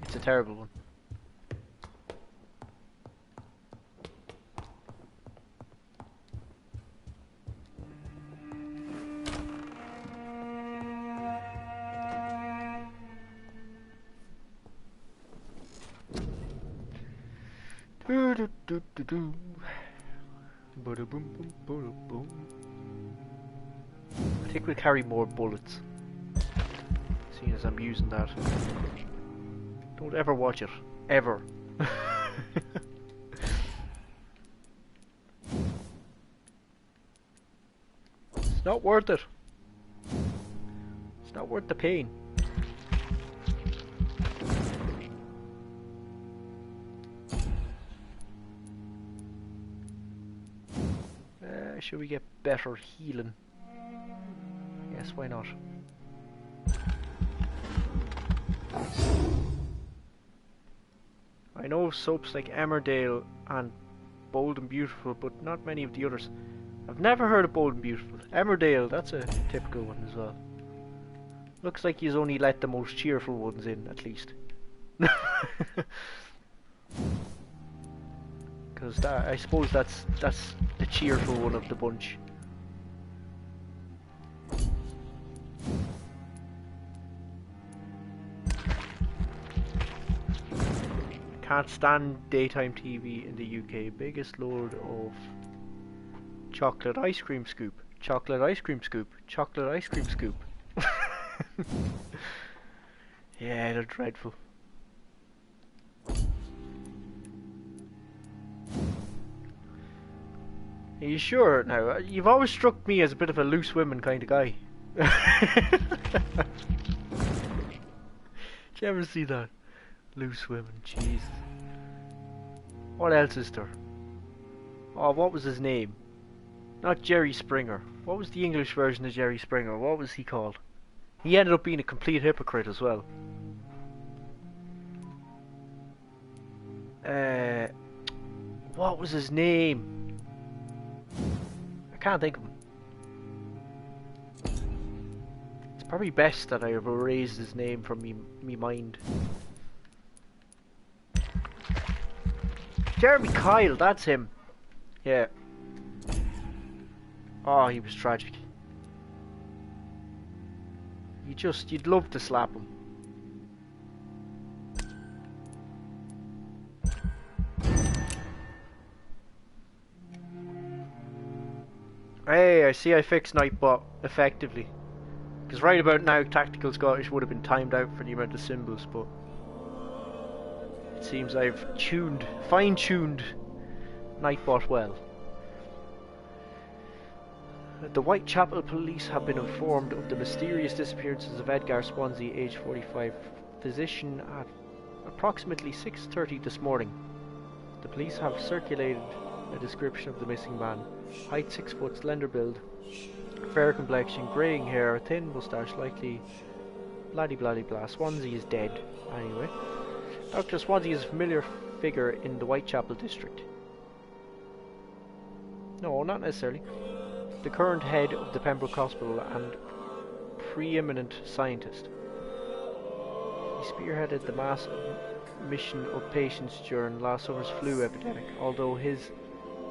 It's a terrible one. do. Bada boom boom bada boom. I think we'll carry more bullets, seeing as I'm using that. Don't ever watch it, ever. It's not worth it. It's not worth the pain. Should we get better healing? Yes, why not? I know soaps like Emmerdale and Bold and Beautiful, but not many of the others. I've never heard of Bold and Beautiful. Emmerdale, that's a typical one as well. Looks like he's only let the most cheerful ones in, at least. Because I suppose that's the cheerful one of the bunch. Can't stand daytime TV in the UK. Biggest load of chocolate ice cream scoop. Chocolate ice cream scoop. Chocolate ice cream scoop. Yeah, they're dreadful. Are you sure now? You've always struck me as a bit of a loose women kind of guy. Did you ever see that? Loose women, jeez. What else is there? Oh, what was his name? Not Jerry Springer. What was the English version of Jerry Springer? What was he called? He ended up being a complete hypocrite as well. What was his name? I can't think of him. It's probably best that I have erased his name from me mind. Jeremy Kyle, that's him. Yeah. Oh, he was tragic. You'd love to slap him. Hey, I see I fixed Nightbot effectively. Because right about now, Tactical Scottish would have been timed out for the amount of symbols, but it seems I've fine-tuned Nightbot well. The Whitechapel police have been informed of the mysterious disappearances of Edgar Swansea, age 45, physician, at approximately 6:30 this morning. The police have circulated a description of the missing man. Height 6 foot, slender build, fair complexion, greying hair, thin moustache, likely blah blah blah. Swansea is dead. Anyway, Dr. Swansea is a familiar figure in the Whitechapel district. No, not necessarily. The current head of the Pembroke Hospital and preeminent scientist. He spearheaded the mass admission of patients during last summer's flu epidemic. Although his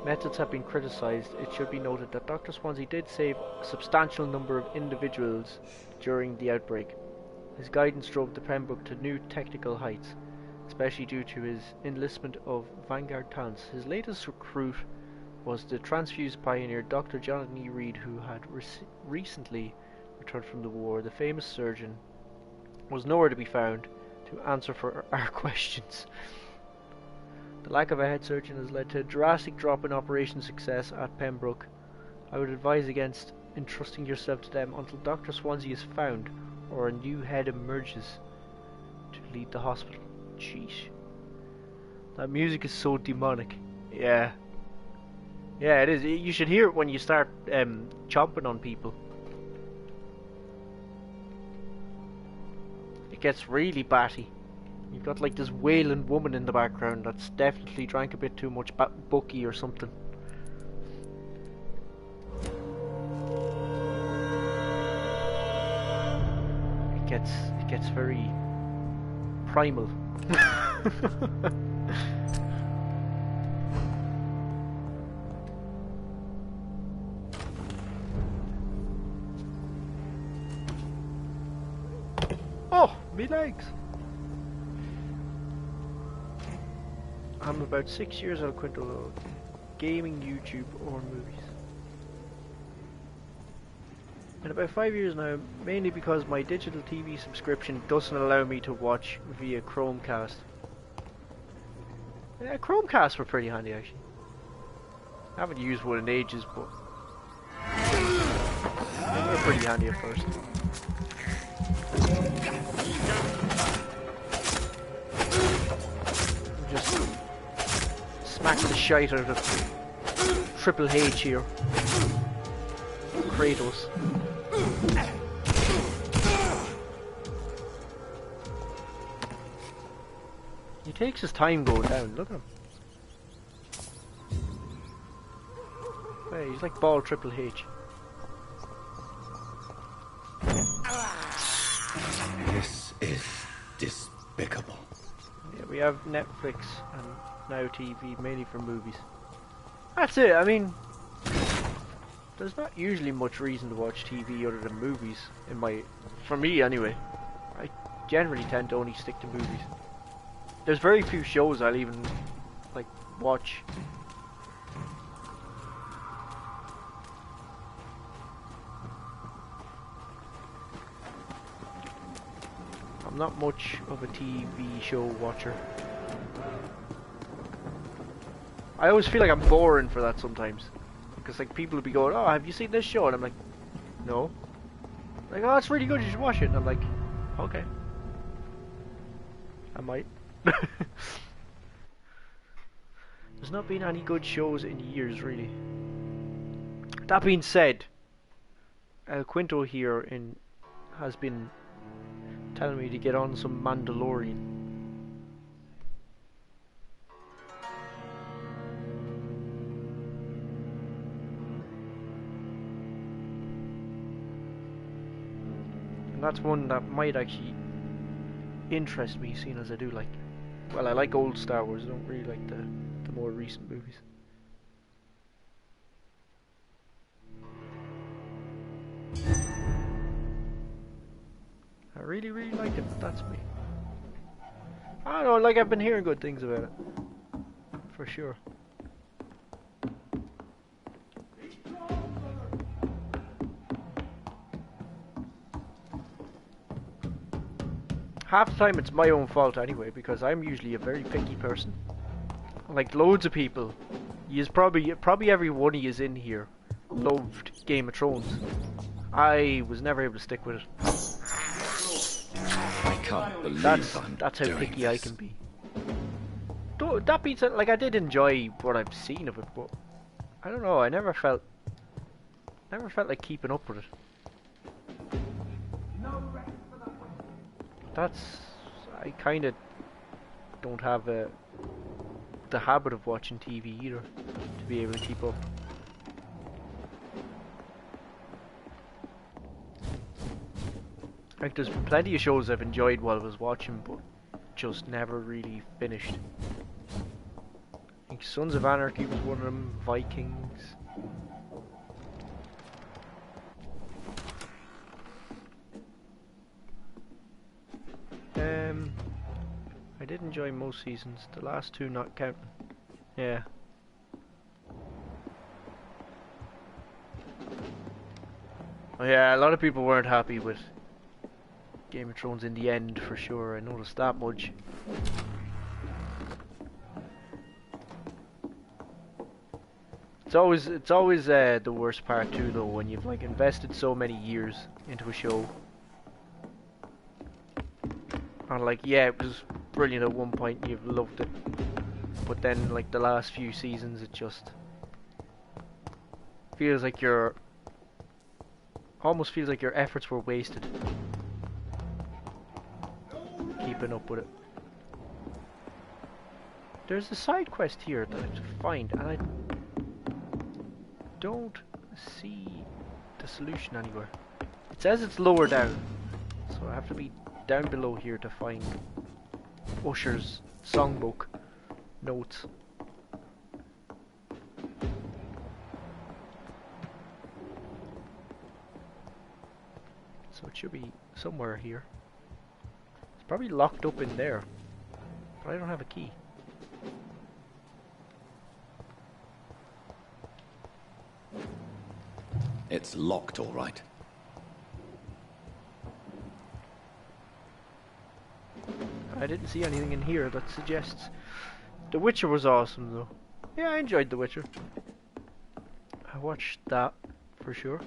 methods have been criticised, it should be noted that Dr. Swansea did save a substantial number of individuals during the outbreak. His guidance drove the Pembroke to new technical heights, especially due to his enlistment of vanguard talents. His latest recruit was the transfused pioneer Dr. Jonathan E. Reed, who had recently returned from the war. The famous surgeon was nowhere to be found to answer for our questions. The lack of a head surgeon has led to a drastic drop in operation success at Pembroke. I would advise against entrusting yourself to them until Dr. Swansea is found or a new head emerges to lead the hospital. Jeez. That music is so demonic. Yeah. Yeah, it is. You should hear it when you start chomping on people. It gets really batty. You've got like this wailing woman in the background that's definitely drank a bit too much Bucky or something. It gets very primal. Oh, me legs. I'm about 6 years out of Quinto, gaming, YouTube, or movies. In about 5 years now, mainly because my digital TV subscription doesn't allow me to watch via Chromecast. Yeah, Chromecasts were pretty handy actually. I haven't used one in ages, but they were pretty handy at first. Just smack the shite out of Triple H here. Kratos. He takes his time going down, look at him. Hey, he's like bald Triple H. This is despicable. Yeah, we have Netflix and now TV, mainly for movies. That's it, I mean, there's not usually much reason to watch TV other than movies, for me anyway. I generally tend to only stick to movies. There's very few shows I'll even, like, watch. I'm not much of a TV show watcher. I always feel like I'm boring for that sometimes. Because like people will be going, oh, have you seen this show? And I'm like, no. Like, oh, it's really good, you should watch it. And I'm like, okay. I might. There's not been any good shows in years, really. That being said, Quinto here has been telling me to get on some Mandalorian. And that's one that might actually interest me, seeing as I do like, well, I like old Star Wars, I don't really like the more recent movies. I really like it, but that's me. I don't know, like I've been hearing good things about it. For sure. Half the time it's my own fault anyway, because I'm usually a very picky person. Like loads of people, probably every one of yous in here loved Game of Thrones. I was never able to stick with it. I can't believe That's I'm how doing picky this. I can be. That being said, like I did enjoy what I've seen of it, but I don't know. I never felt like keeping up with it. I kind of don't have the habit of watching TV either to be able to keep up. Like there's been plenty of shows I've enjoyed while I was watching, but just never really finished. I think Sons of Anarchy was one of them, Vikings. I did enjoy most seasons, the last two not counting. Yeah. Oh yeah, a lot of people weren't happy with Game of Thrones in the end, for sure. I noticed that much. It's always the worst part too, though, when you've like invested so many years into a show. And like, yeah, it was brilliant at one point, you've loved it, but then like the last few seasons, it just feels like almost feels like your efforts were wasted keeping up with it. There's a side quest here that I have to find, and I don't see the solution anywhere. It says it's lower down, so I have to be down below here to find Usher's songbook notes. So it should be somewhere here. It's probably locked up in there, but I don't have a key. It's locked, all right. I didn't see anything in here that suggests... The Witcher was awesome though. Yeah, I enjoyed The Witcher. I watched that for sure.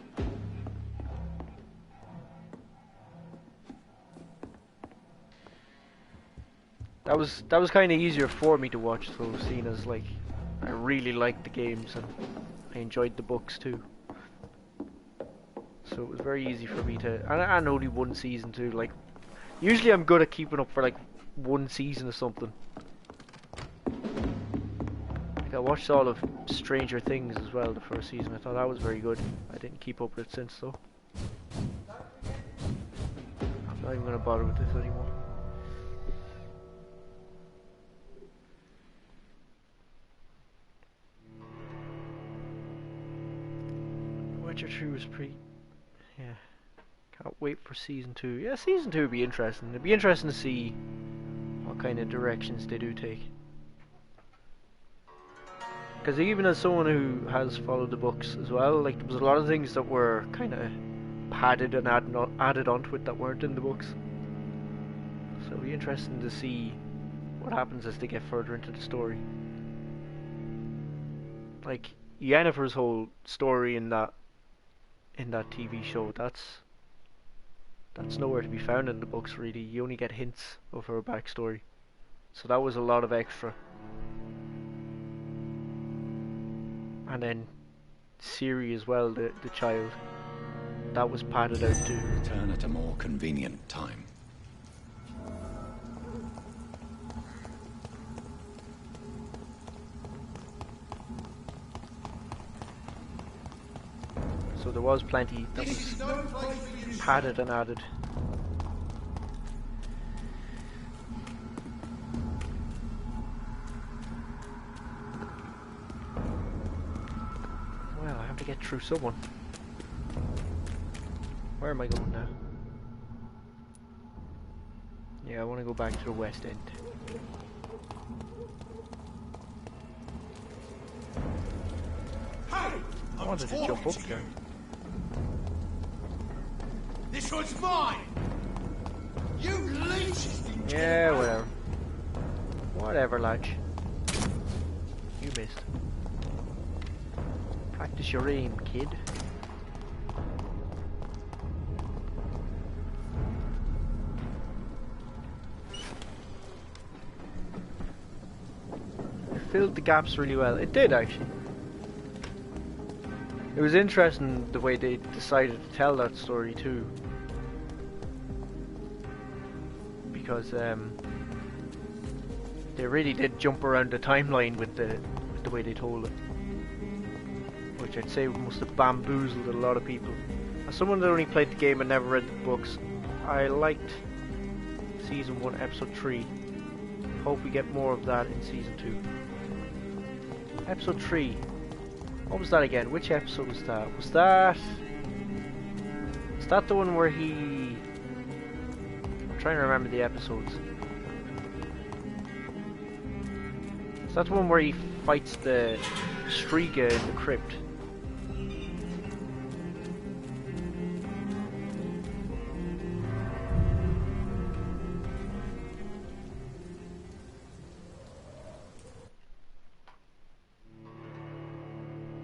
That was kind of easier for me to watch though, seeing as like I really liked the games and I enjoyed the books too. So it was very easy for me to, and only one season too. Like usually I'm good at keeping up for like one season or something. Like I watched all of Stranger Things as well the first season. I thought that was very good. I didn't keep up with it since though. I'm not even gonna bother with this anymore. Witcher 2 was pretty... yeah. Can't wait for season 2. Yeah, season 2 would be interesting. It'd be interesting to see what kind of directions they do take. Because even as someone who has followed the books as well, like there was a lot of things that were kind of padded and added onto it that weren't in the books. So it'll be interesting to see what happens as they get further into the story. Like Yennefer's whole story in that TV show, that's nowhere to be found in the books really. You only get hints of her backstory. So that was a lot of extra. And then Ciri as well, the child. That was padded out too. Return at a more convenient time. So there was plenty that was padded and added. Well, I have to get through someone. Where am I going now? Yeah, I want to go back to the West End. I wanted to jump up there. This one's mine! You leeches! Yeah, whatever. Whatever, lad. You missed. Practice your aim, kid. It filled the gaps really well. It did, actually. It was interesting the way they decided to tell that story too, because they really did jump around the timeline with the way they told it, which I'd say must have bamboozled a lot of people. As someone that only played the game and never read the books, I liked Season 1, Episode 3. Hope we get more of that in Season 2. Episode 3. What was that again? Which episode was that? Was that the one where he... I'm trying to remember the episodes. Is that the one where he fights the Striga in the crypt?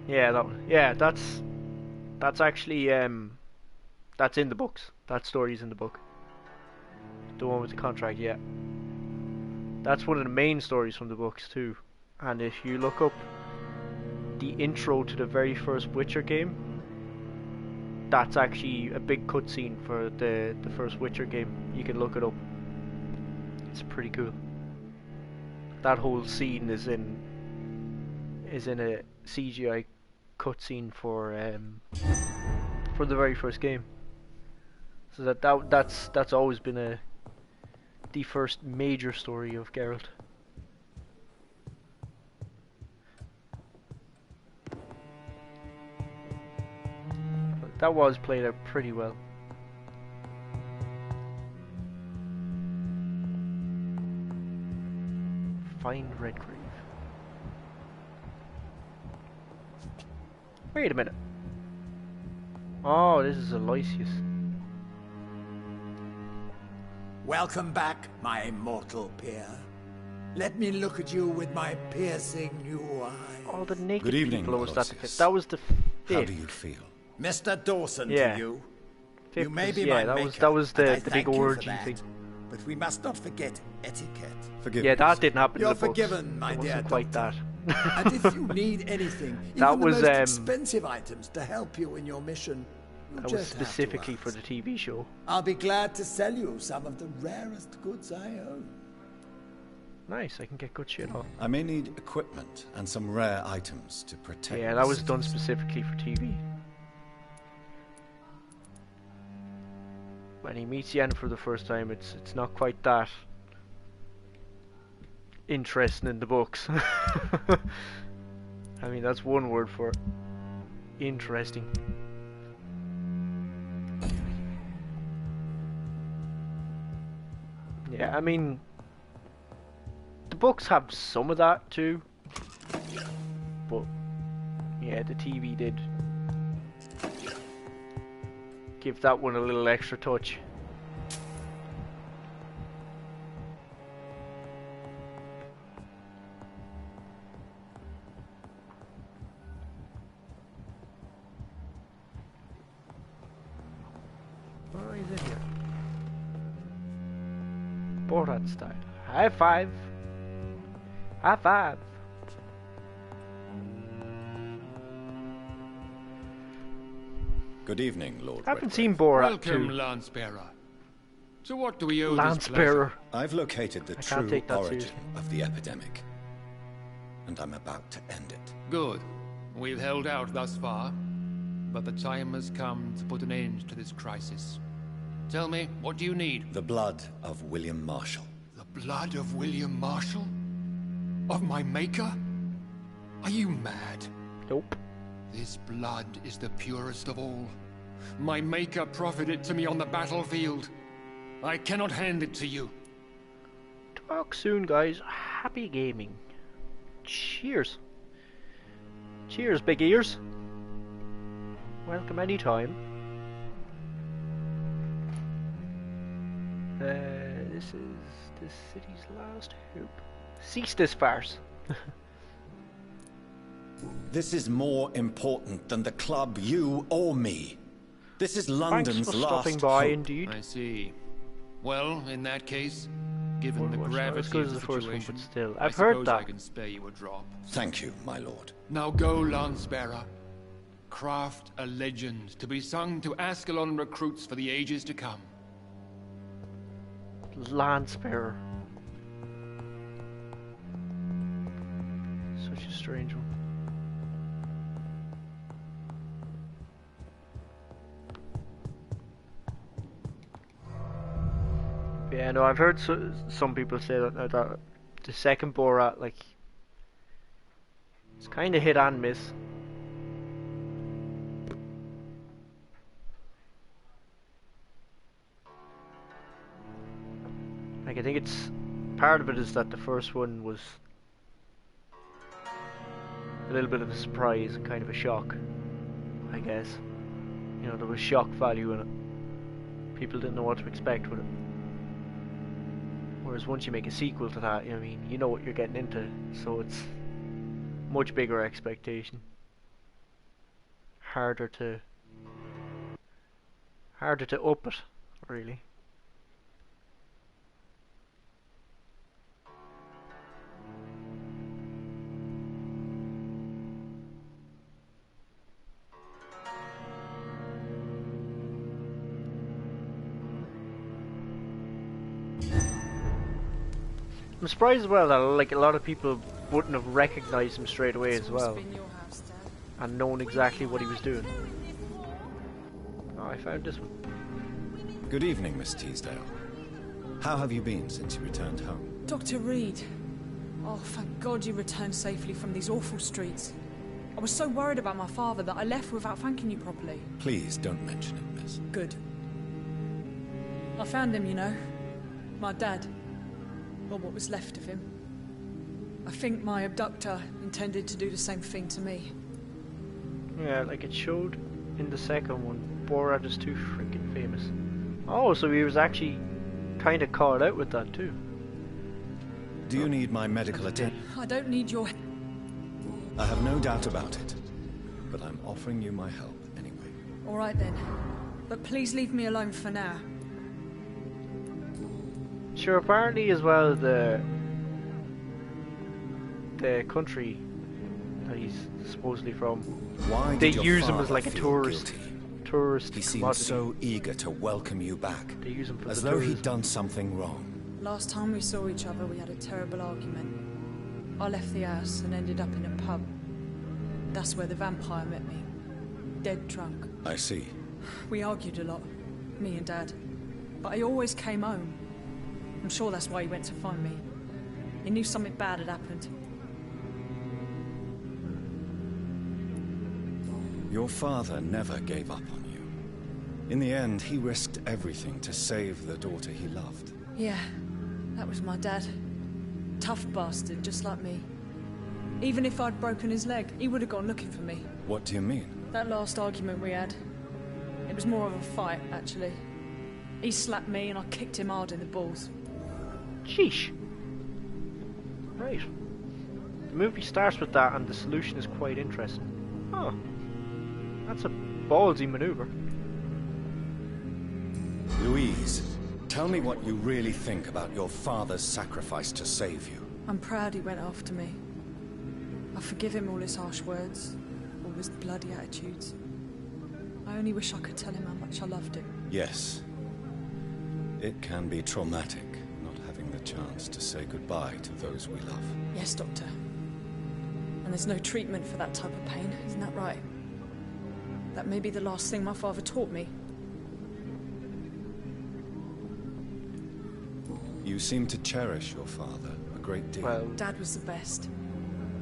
Yeah, that one. Yeah, that's actually that's in the books. That story's in the book. The one with the contract, yeah. That's one of the main stories from the books too. And if you look up the intro to the very first Witcher game, that's actually a big cutscene for the first Witcher game. You can look it up. It's pretty cool. That whole scene is in a CGI cutscene for the very first game. So that's always been the first major story of Geralt. But that was played out pretty well. Find Redgrave. Wait a minute. Oh, this is Aloysius. Welcome back, my mortal peer. Let me look at you with my piercing new eyes. All the naked Good evening, people was that the Aloysius. fifth. That was the fifth. How do you feel? Mr. Dawson Yeah. to you. Fifth You may was- be yeah, my that maker, was and I the big thank you for orgy that. thing. But we must not forget etiquette. Forgive Yeah, me, that sir. didn't happen You're in the books. forgiven, my It dear wasn't quite doctor. that. And if you need anything, That even was, the most expensive items to help you in your mission, you That was just have to specifically for ask. the TV show. I'll be glad to sell you some of the rarest goods I own. Nice, I can get good shit off. I may need equipment and some rare items to protect. Yeah, that was done specifically for TV. When he meets Yen for the first time, it's not quite that interesting in the books. I mean, that's one word for it. Interesting. Yeah, I mean, the books have some of that too, but yeah, the TV did give that one a little extra touch. Oh, he's in here. Borat style. High five. High five. Good evening, Lord. I haven't Redgrave. seen Borat Welcome, 2. Lance-bearer. To what do we owe Lance this pleasure? Bearer. I've located the I can't true take that origin seriously. of the epidemic, and I'm about to end it. Good. We've held out thus far, but the time has come to put an end to this crisis. Tell me, what do you need? The blood of William Marshall. The blood of William Marshall? Of my maker? Are you mad? Nope. This blood is the purest of all. My maker proffered it to me on the battlefield. I cannot hand it to you. Talk soon, guys. Happy gaming. Cheers. Cheers, big ears. Welcome anytime. This is the city's last hope. Cease this farce. This is more important than the club, you or me. This is Thanks London's for last stopping by, hope. indeed. I see. Well, in that case, given Well, the well, it's not as gravity good of as the the first one, situation, but still. I I've heard suppose that. I can spare you a drop. Thank you, my lord. Now go, Lance-bearer. Craft a legend to be sung to Ascalon recruits for the ages to come. Lance Bearer. Such a strange one. Yeah, no, I've heard some people say that the second Borat, like, it's kind of hit and miss. Like, I think it's part of it is that the first one was a little bit of a surprise and kind of a shock, I guess. You know, there was shock value in it. People didn't know what to expect with it. Whereas once you make a sequel to that, I mean, you know what you're getting into, so it's much bigger expectation. Harder to up it, really. I'm surprised as well that like a lot of people wouldn't have recognized him straight away as well, and known exactly what he was doing. Oh, I found this one. Good evening, Miss Teasdale. How have you been since you returned home? Dr. Reed. Oh, thank God you returned safely from these awful streets. I was so worried about my father that I left without thanking you properly. Please don't mention it, miss. Good. I found him, you know. My dad. Or what was left of him. I think my abductor intended to do the same thing to me. Yeah, like it showed in the second one. Borat is too freaking famous. Oh, so he was actually kind of caught out with that too. Do you need my medical attention? I don't need your... I have no doubt about it. But I'm offering you my help anyway. Alright then. But please leave me alone for now. Sure, apparently as well the country that he's supposedly from, Why they did your use him father as like a feel tourist guilty? He seemed commodity. so eager to welcome you back, They use him for as the though he'd tourism. done something wrong. Last time we saw each other, we had a terrible argument. I left the house and ended up in a pub. That's where the vampire met me. Dead drunk. I see. We argued a lot, me and Dad. But I always came home. I'm sure that's why he went to find me. He knew something bad had happened. Your father never gave up on you. In the end, he risked everything to save the daughter he loved. Yeah, that was my dad. Tough bastard, just like me. Even if I'd broken his leg, he would have gone looking for me. What do you mean? That last argument we had, it was more of a fight, actually. He slapped me and I kicked him hard in the balls. Sheesh. Right. The movie starts with that and the solution is quite interesting. Huh. That's a ballsy maneuver. Louise, tell me what you really think about your father's sacrifice to save you. I'm proud he went after me. I forgive him all his harsh words, all his bloody attitudes. I only wish I could tell him how much I loved him. Yes. It can be traumatic, not having the chance to say goodbye to those we love. Yes, Doctor. And there's no treatment for that type of pain, isn't that right? That may be the last thing my father taught me. You seem to cherish your father a great deal. Well, Dad was the best.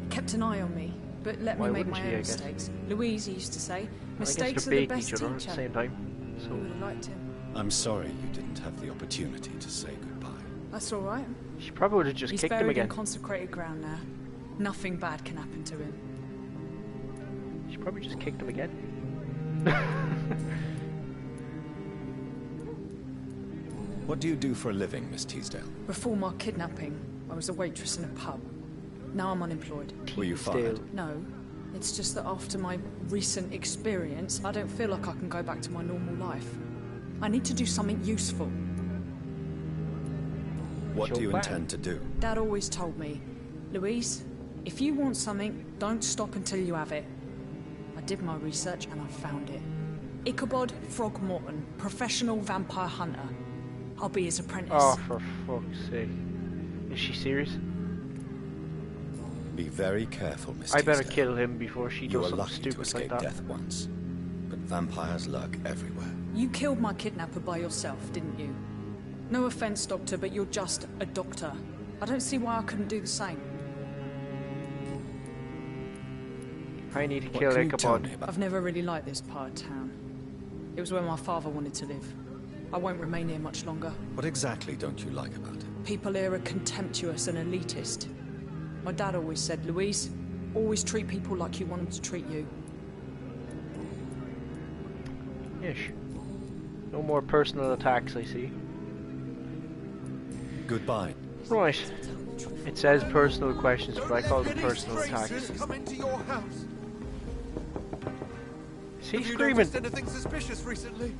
He kept an eye on me, but let me Why make wouldn't my she, I own guess? mistakes. Louise used to say, I guess mistakes are they're the baiting best each other at the teacher. same time. You So would have liked him. I'm sorry you didn't have the opportunity to say goodbye. That's all right. she probably would have just He's kicked him buried again. in consecrated ground now. Nothing bad can happen to him. She probably just kicked him again. What do you do for a living, Miss Teasdale? Before my kidnapping, I was a waitress in a pub. Now I'm unemployed. Were you fired? Teasdale. No, it's just that after my recent experience, I don't feel like I can go back to my normal life. I need to do something useful. What do you plan? intend to do? Dad always told me, Louise, if you want something, don't stop until you have it. I did my research and I found it. Ichabod Throgmorton, professional vampire hunter. I'll be his apprentice. Oh, for fuck's sake. Is she serious? Be very careful, Miss I better Teasdale. kill him before she You does were something lucky to stupid escape like that. death once, but vampires lurk everywhere. You killed my kidnapper by yourself, didn't you? No offense, Doctor, but you're just a doctor. I don't see why I couldn't do the same. I need to What kill can you tell Ichabod. me about? I've never really liked this part of town. It was where my father wanted to live. I won't remain here much longer. What exactly don't you like about it? People here are contemptuous and elitist. My dad always said, Louise, always treat people like you want them to treat you. Ish. No more personal attacks, I see. Goodbye. Right. It says personal questions, but I call them Any personal strangers attacks. come into your house? Is he Have you screaming? noticed anything suspicious recently?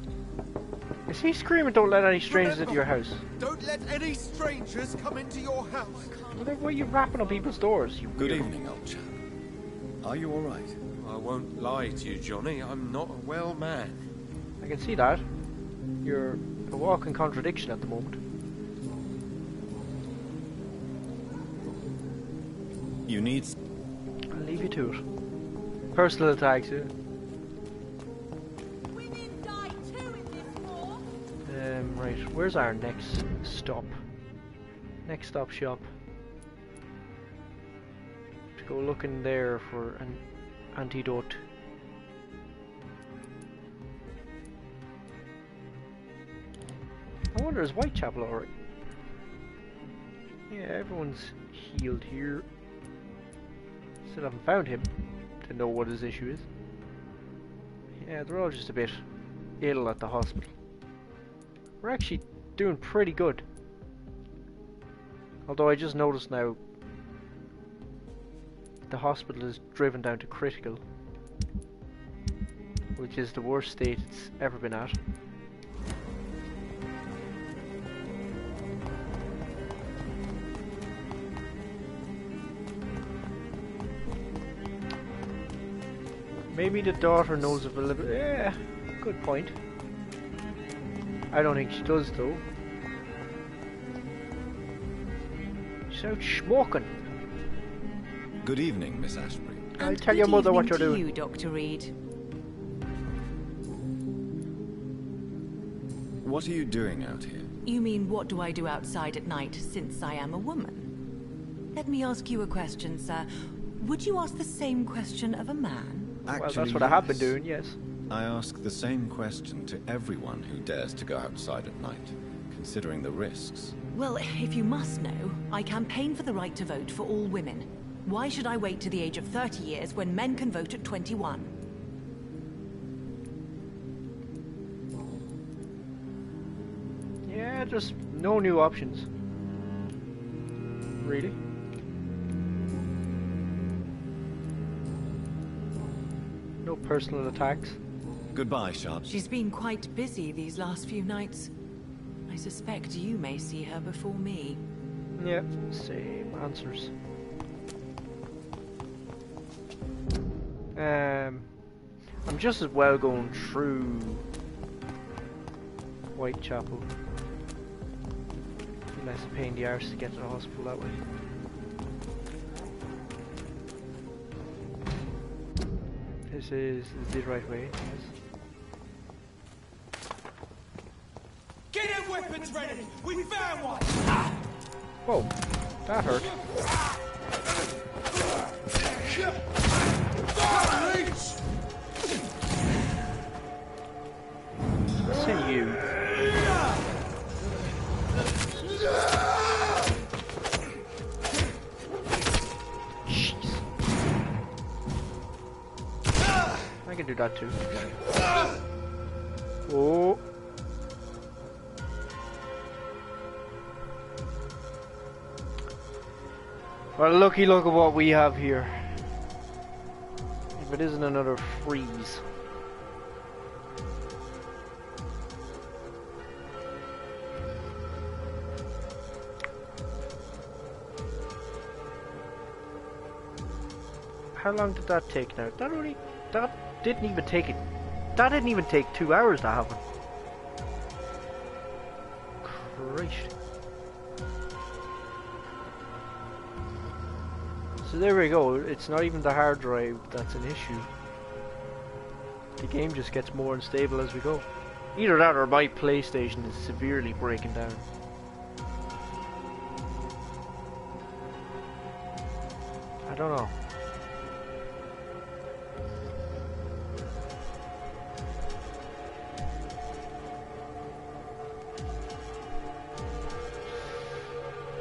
Is he screaming, don't let any strangers into your house? Don't let any strangers come into your house. Well, then why are you rapping on people's doors, you Good weirdo? evening, old chap. Are you all right? I won't lie to you, Johnny. I'm not a well man. I can see that. You're a walking contradiction at the moment. You need... I'll leave you to it. Personal attacks, yeah. Women die too in this war. Right, where's our next stop? Next stop shop. To go looking there for an antidote. I wonder, is Whitechapel alright? Yeah, everyone's healed here. Still haven't found him to know what his issue is. Yeah, they're all just a bit ill at the hospital. We're actually doing pretty good. Although I just noticed now the hospital is driven down to critical, which is the worst state it's ever been at. Maybe the daughter knows of a little. Yeah, good point. I don't think she does though. She's out smoking. Good evening, Miss Ashbury. I'll tell your mother what you're Good doing. evening to you, Dr. Reed. What are you doing out here? You mean what do I do outside at night since I am a woman? Let me ask you a question, sir. Would you ask the same question of a man? Actually, Well, that's what I have been doing, yes. I ask the same question to everyone who dares to go outside at night, considering the risks. Well, if you must know, I campaign for the right to vote for all women. Why should I wait to the age of 30 years when men can vote at 21? Yeah, just no new options. Really? No personal attacks. Goodbye, Sharp. She's been quite busy these last few nights. I suspect you may see her before me. Yep, same answers. I'm just as well going through Whitechapel. Less a pain in the arse to get to the hospital that way. This is the right way, yes. Get your weapons ready! We found one! Whoa, that hurt. Send you. Jeez. I can do that too. Oh. Well, looky look at what we have here. If it isn't another freeze. How long did that take now? That didn't even take it. That didn't even take 2 hours to happen. Christ. So there we go. It's not even the hard drive that's an issue. The game just gets more unstable as we go. Either that or my PlayStation is severely breaking down. I don't know.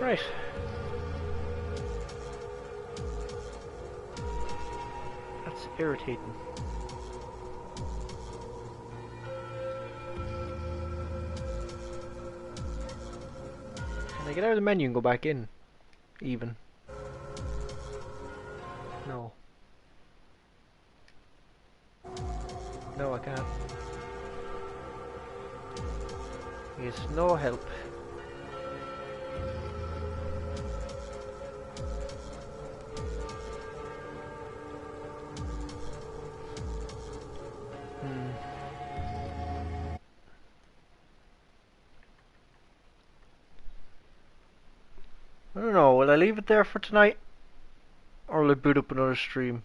Right. That's irritating. Can I get out of the menu and go back in? Even. No. No, I can't. It's no help. I don't know, will I leave it there for tonight? Or will I boot up another stream?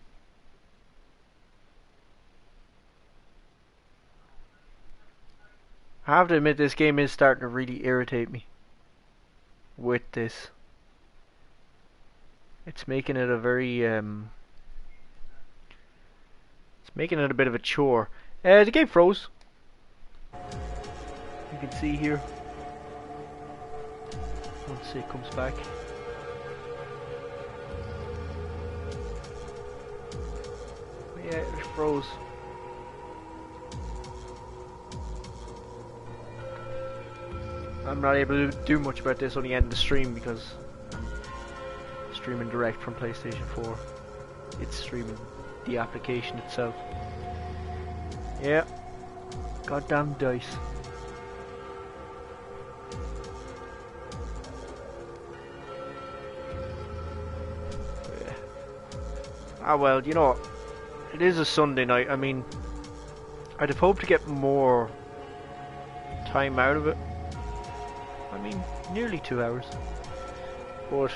I have to admit this game is starting to really irritate me. With this. It's making it a very, it's making it a bit of a chore. The game froze. You can see here. Once it comes back. Yeah, it froze. I'm not able to do much about this on the end of the stream because I'm streaming direct from PlayStation 4. It's streaming the application itself. Yeah. Goddamn dice. Yeah. Ah well, you know, it is a Sunday night. I mean, I'd have hoped to get more time out of it. I mean, nearly 2 hours. But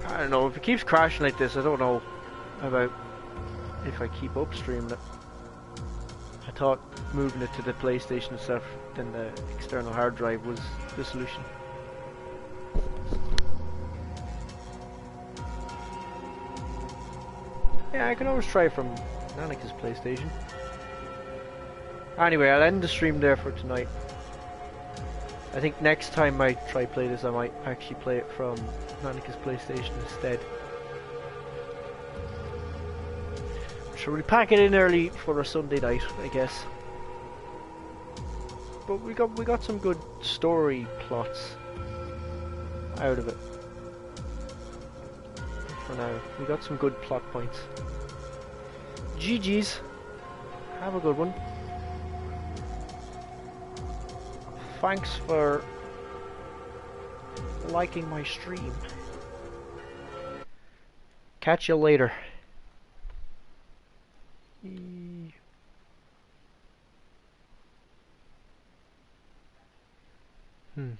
I don't know, if it keeps crashing like this, I don't know about if I keep up streaming it. I thought moving it to the PlayStation itself, then the external hard drive was the solution. Yeah, I can always try from Nanika's PlayStation. Anyway, I'll end the stream there for tonight. I think next time I try play this, I might actually play it from Nanika's PlayStation instead. So we'll pack it in early for a Sunday night, I guess. But we got some good story plots out of it. For now, we got some good plot points. GG's. Have a good one. Thanks for liking my stream. Catch you later. Hmm.